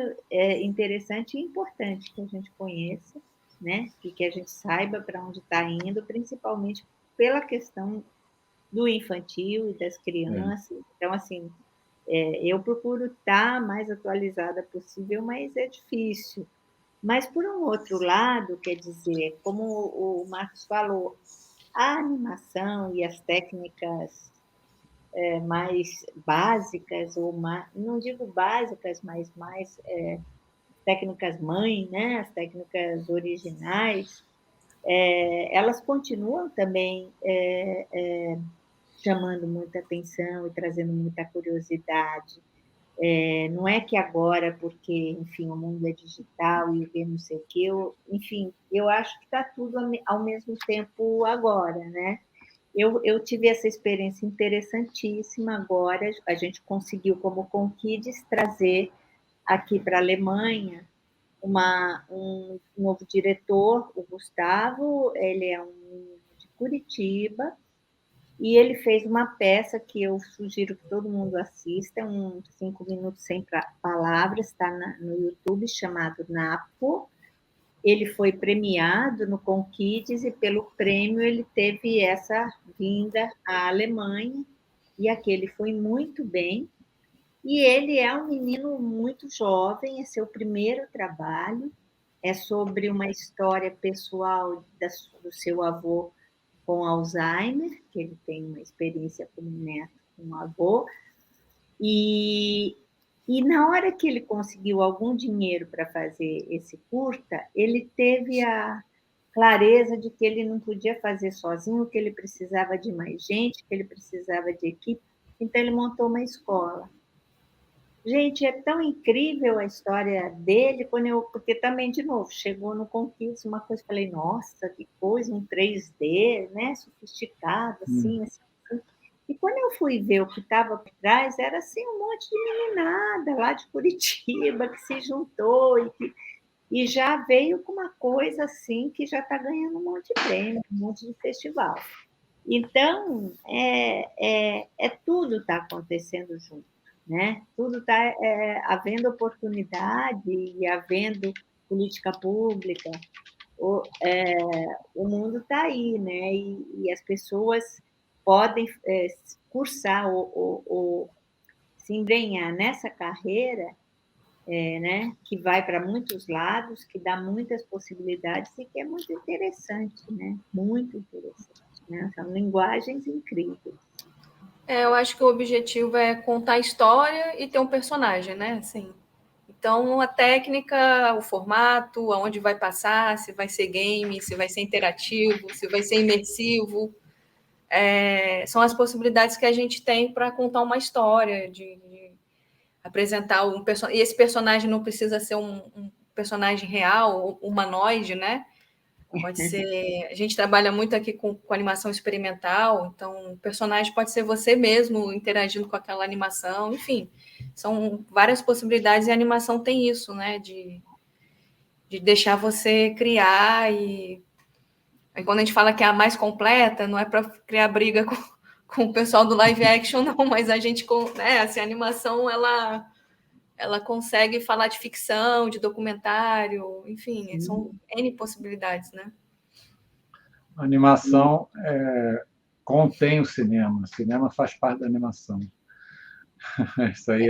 interessante e importante que a gente conheça, né? E que a gente saiba para onde está indo, principalmente pela questão do infantil e das É. crianças. Então, assim, eu procuro estar mais atualizada possível, mas é difícil. Mas, por um outro lado, quer dizer, como o Marcos falou, a animação e as técnicas mais básicas, ou mais, não digo básicas, mas mais técnicas mãe, né? As técnicas originais, elas continuam também chamando muita atenção e trazendo muita curiosidade. Não é que agora, porque, enfim, o mundo é digital e eu não sei o quê, enfim, eu acho que está tudo ao mesmo tempo agora, né? Eu tive essa experiência interessantíssima agora, a gente conseguiu, como Conquides, trazer aqui para a Alemanha um novo diretor, o Gustavo, ele é de Curitiba, e ele fez uma peça que eu sugiro que todo mundo assista, 5 minutos sem palavras, está no YouTube, chamado Napo. Ele foi premiado no Conquides e, pelo prêmio, ele teve essa vinda à Alemanha, e aqui ele foi muito bem. E ele é um menino muito jovem, é seu primeiro trabalho, é sobre uma história pessoal do seu avô com Alzheimer, que ele tem uma experiência como neto um avô, e na hora que ele conseguiu algum dinheiro para fazer esse curta, ele teve a clareza de que ele não podia fazer sozinho, que ele precisava de mais gente, que ele precisava de equipe, então ele montou uma escola. Gente, é tão incrível a história dele, porque também, de novo, chegou no Conquista uma coisa, falei, nossa, que coisa, um 3D, né, sofisticado, assim. E quando eu fui ver o que estava por trás, era assim, um monte de meninada lá de Curitiba que se juntou e já veio com uma coisa assim que já está ganhando um monte de prêmio, um monte de festival. Então, tudo está acontecendo junto, né? Tudo está havendo oportunidade e havendo política pública. O mundo está aí, né? E as pessoas podem cursar ou se embrenhar nessa carreira, né? Que vai para muitos lados, que dá muitas possibilidades e que é muito interessante, né? Muito interessante. Né? São linguagens incríveis. Eu acho que o objetivo é contar a história e ter um personagem, né? Assim, então, a técnica, o formato, aonde vai passar, se vai ser game, se vai ser interativo, se vai ser imersivo, são as possibilidades que a gente tem para contar uma história, de apresentar um personagem. E esse personagem não precisa ser um personagem real, humanoide, né? Pode ser. A gente trabalha muito aqui com animação experimental, então o personagem pode ser você mesmo interagindo com aquela animação, enfim, são várias possibilidades e a animação tem isso, né? De deixar você criar e quando a gente fala que é a mais completa, não é para criar briga com o pessoal do live action, não, mas a gente, né, assim, a animação ela consegue falar de ficção, de documentário, enfim, são N possibilidades, né? A animação contém o cinema faz parte da animação. Isso aí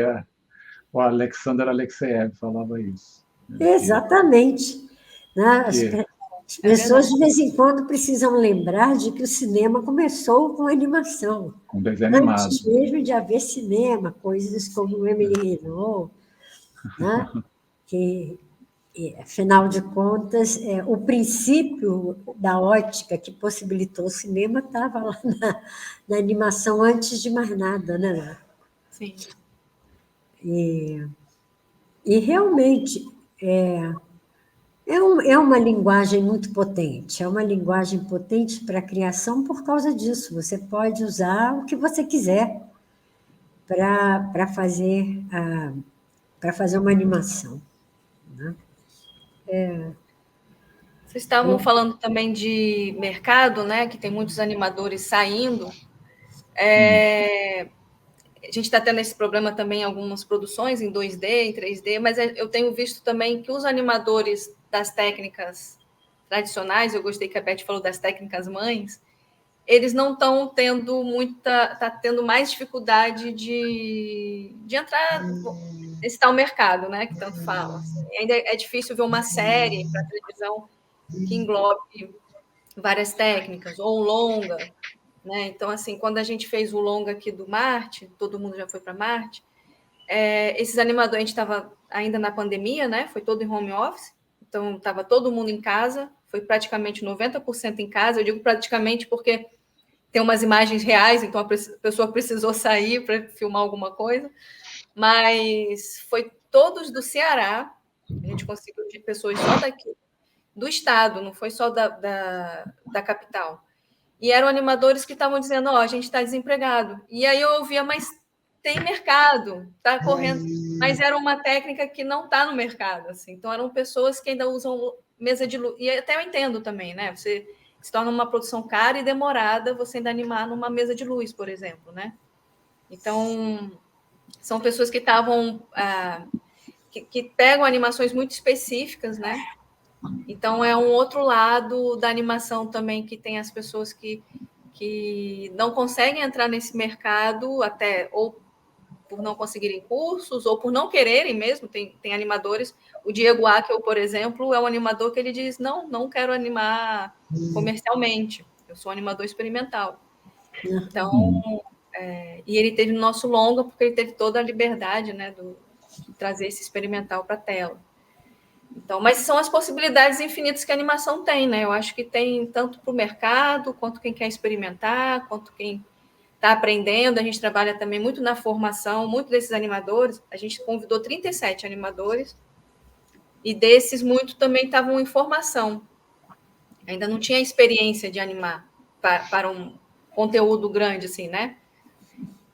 o Alexander Alexeyev falava isso. Exatamente. Né? As pessoas, de vez em quando, precisam lembrar de que o cinema começou com animação. Com desenho animado. Antes mesmo de haver cinema, coisas como Emily Renault, né? Que, afinal de contas, o princípio da ótica que possibilitou o cinema estava lá na animação antes de mais nada, né? Sim. E realmente é uma linguagem muito potente, é uma linguagem potente para a criação por causa disso. Você pode usar o que você quiser para fazer uma animação. Né? Vocês estavam falando também de mercado, né? Que tem muitos animadores saindo. A gente está tendo esse problema também em algumas produções em 2D, em 3D, mas eu tenho visto também que os animadores das técnicas tradicionais, eu gostei que a Beth falou das técnicas mães, eles não estão tendo está tendo mais dificuldade de entrar nesse tal mercado, né? Que tanto fala. Assim. Ainda é difícil ver uma série para televisão que englobe várias técnicas, ou um longa, né? Então, assim, quando a gente fez o longa aqui do Marte, todo mundo já foi para Marte, esses animadores, a gente estava ainda na pandemia, né? Foi todo em home office, então estava todo mundo em casa, foi praticamente 90% em casa, eu digo praticamente porque tem umas imagens reais, então a pessoa precisou sair para filmar alguma coisa, mas foi todos do Ceará, a gente conseguiu de pessoas só daqui, do estado, não foi só da capital. E eram animadores que estavam dizendo, a gente está desempregado. E aí eu ouvia, mas tem mercado, está correndo. Mas era uma técnica que não está no mercado. Assim. Então, eram pessoas que ainda usam mesa de luz. E até eu entendo também, né? Você se torna uma produção cara e demorada você ainda animar numa mesa de luz, por exemplo, né? Então, são pessoas que estavam... que pegam animações muito específicas, né? Então, é um outro lado da animação também, que tem as pessoas que não conseguem entrar nesse mercado, até ou por não conseguirem cursos, ou por não quererem mesmo. Tem animadores, o Diego Akel, por exemplo, é um animador que ele diz, não quero animar comercialmente, eu sou um animador experimental. Então, E ele teve no nosso longa, porque ele teve toda a liberdade, né, de trazer esse experimental para a tela. Então, mas são as possibilidades infinitas que a animação tem, né? Eu acho que tem tanto para o mercado, quanto quem quer experimentar, quanto quem está aprendendo. A gente trabalha também muito na formação, muito desses animadores. A gente convidou 37 animadores, e desses, muito também estavam em formação. Ainda não tinha experiência de animar para um conteúdo grande, assim, né?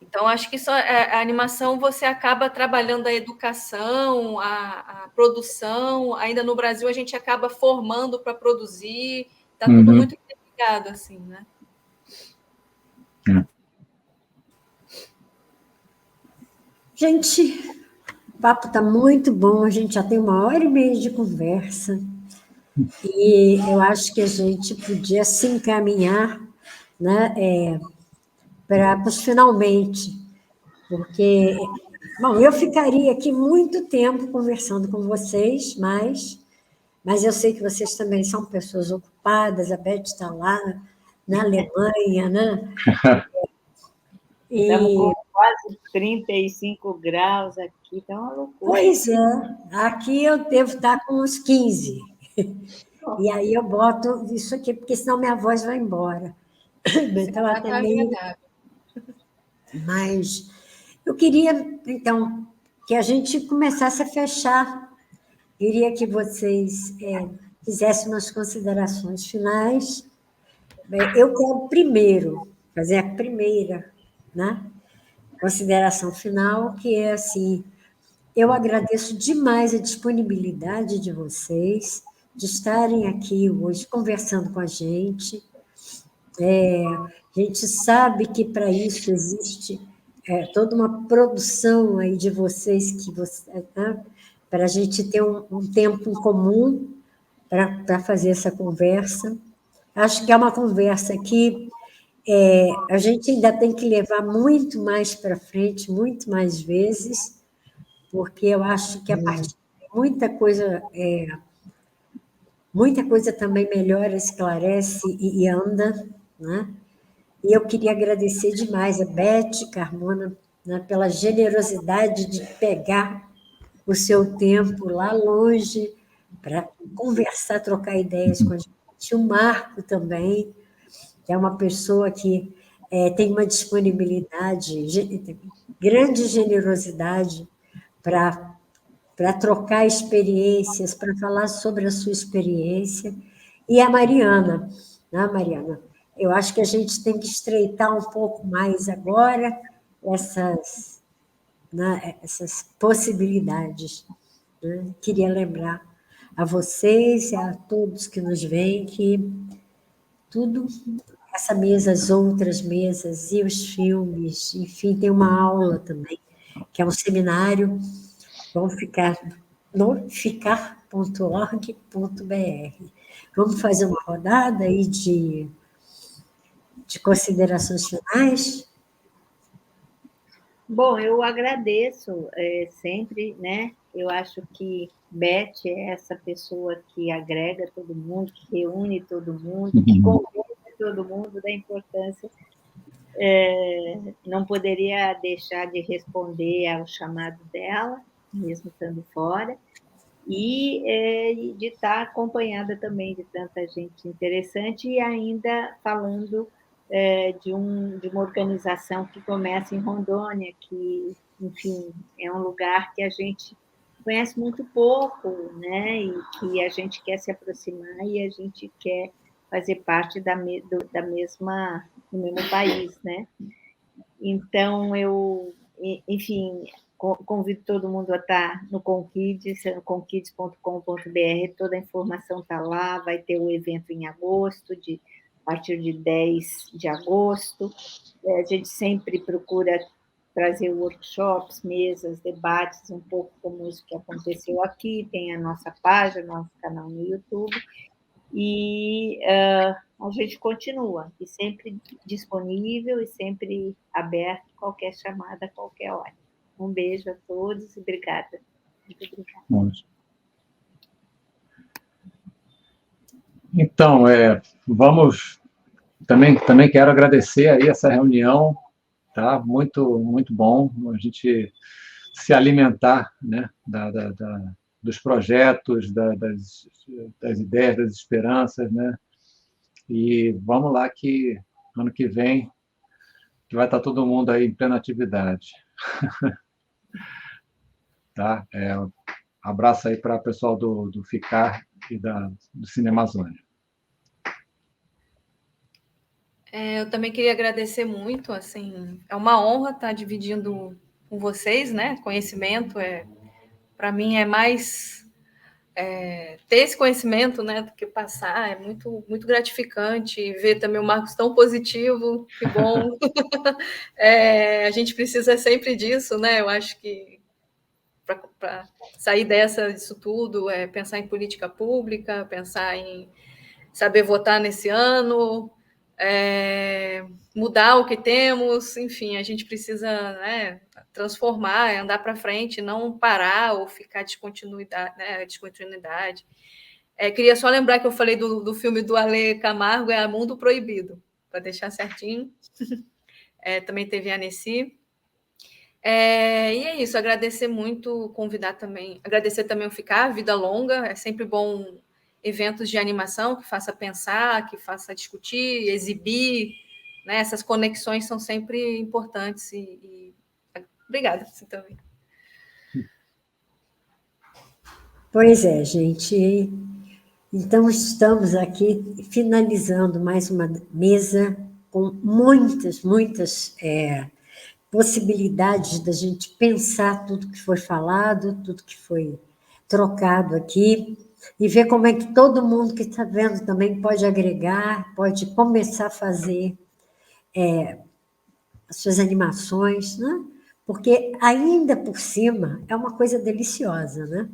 Então, acho que a animação, você acaba trabalhando a educação, a produção. Ainda no Brasil, a gente acaba formando para produzir. Está tudo muito interligado, assim, né? Gente, o papo está muito bom, a gente já tem 1h30 de conversa. E eu acho que a gente podia se encaminhar, né, para os finalmente, porque, bom, eu ficaria aqui muito tempo conversando com vocês, mas eu sei que vocês também são pessoas ocupadas, a Beth está lá na Alemanha, né? Estamos com quase 35 graus aqui, tá uma loucura. Pois é, aqui eu devo estar com uns 15. E aí eu boto isso aqui, porque senão minha voz vai embora. Então, até meio... Mas eu queria, então, que a gente começasse a fechar. Queria que vocês fizessem umas considerações finais. Eu quero primeiro fazer a primeira, né, consideração final, que é assim: eu agradeço demais a disponibilidade de vocês de estarem aqui hoje conversando com a gente. A gente sabe que para isso existe toda uma produção aí de vocês, né, para a gente ter um tempo em comum para fazer essa conversa. Acho que é uma conversa que a gente ainda tem que levar muito mais para frente, muito mais vezes, porque eu acho que a partir de muita coisa também melhora, esclarece e anda, né? E eu queria agradecer demais a Beth Carmona, né, pela generosidade de pegar o seu tempo lá longe para conversar, trocar ideias com a gente. O Marco também, que é uma pessoa que tem uma disponibilidade, grande generosidade para trocar experiências, para falar sobre a sua experiência. E a Mariana, né, Mariana? Eu acho que a gente tem que estreitar um pouco mais agora essas possibilidades, né? Queria lembrar a vocês e a todos que nos veem que tudo, essa mesa, as outras mesas e os filmes, enfim, tem uma aula também, que é um seminário, vão ficar no ficar.org.br. Vamos fazer uma rodada aí de considerações finais? Bom, eu agradeço sempre, né? Eu acho que Beth é essa pessoa que agrega todo mundo, que reúne todo mundo, que convence todo mundo da importância. Não poderia deixar de responder ao chamado dela, mesmo estando fora, e de estar acompanhada também de tanta gente interessante e ainda falando de uma organização que começa em Rondônia, que, enfim, é um lugar que a gente conhece muito pouco, né? E que a gente quer se aproximar e a gente quer fazer parte do mesmo país, né? Então, enfim, convido todo mundo a estar no Conkids, conkids.com.br, toda a informação está lá, vai ter o evento em agosto, a partir de 10 de agosto. A gente sempre procura trazer workshops, mesas, debates, um pouco como isso que aconteceu aqui, tem a nossa página, nosso canal no YouTube, e a gente continua, e sempre disponível e sempre aberto, qualquer chamada, a qualquer hora. Um beijo a todos e obrigada. Muito obrigada. Então, vamos... Também quero agradecer aí essa reunião, tá? Muito, muito bom a gente se alimentar, né, dos projetos, das ideias, das esperanças, né? E vamos lá que ano que vem que vai estar todo mundo aí em plena atividade, tá? Abraço aí para o pessoal do FICAR e do Cine Amazônia. Eu também queria agradecer muito, assim, é uma honra estar dividindo com vocês, né? Conhecimento, para mim é mais ter esse conhecimento, né, do que passar, é muito, muito gratificante ver também o Marcos tão positivo, que bom. A gente precisa sempre disso, né? Eu acho que para sair disso tudo, pensar em política pública, pensar em saber votar nesse ano, mudar o que temos, enfim, a gente precisa, né, transformar, andar para frente, não parar ou ficar descontinuidade. Queria só lembrar que eu falei do filme do Ale Camargo, Mundo Proibido, para deixar certinho. Também teve a Annecy. E é isso, agradecer muito, agradecer também o FICAR, Vida Longa, é sempre bom eventos de animação que faça pensar, que faça discutir, exibir, né? Essas conexões são sempre importantes obrigada, você também. Pois é, gente. Então, estamos aqui finalizando mais uma mesa com muitas possibilidades da gente pensar tudo que foi falado, tudo que foi trocado aqui, e ver como é que todo mundo que está vendo também pode agregar, pode começar a fazer as suas animações, né? Porque ainda por cima é uma coisa deliciosa, né?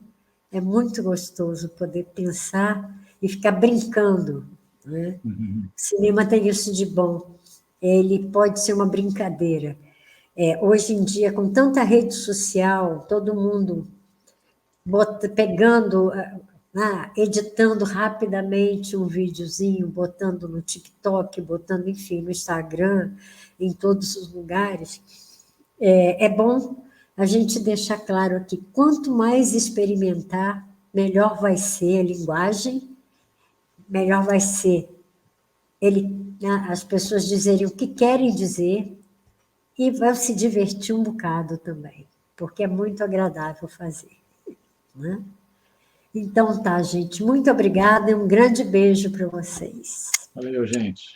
É muito gostoso poder pensar e ficar brincando, né? O cinema tem isso de bom. Ele pode ser uma brincadeira. Hoje em dia, com tanta rede social, todo mundo pegando, editando rapidamente um videozinho, botando no TikTok, botando, enfim, no Instagram, em todos os lugares. É bom a gente deixar claro que quanto mais experimentar, melhor vai ser a linguagem, melhor vai ser as pessoas dizerem o que querem dizer e vão se divertir um bocado também, porque é muito agradável fazer, né? Então tá, gente, muito obrigada e um grande beijo para vocês. Valeu, gente.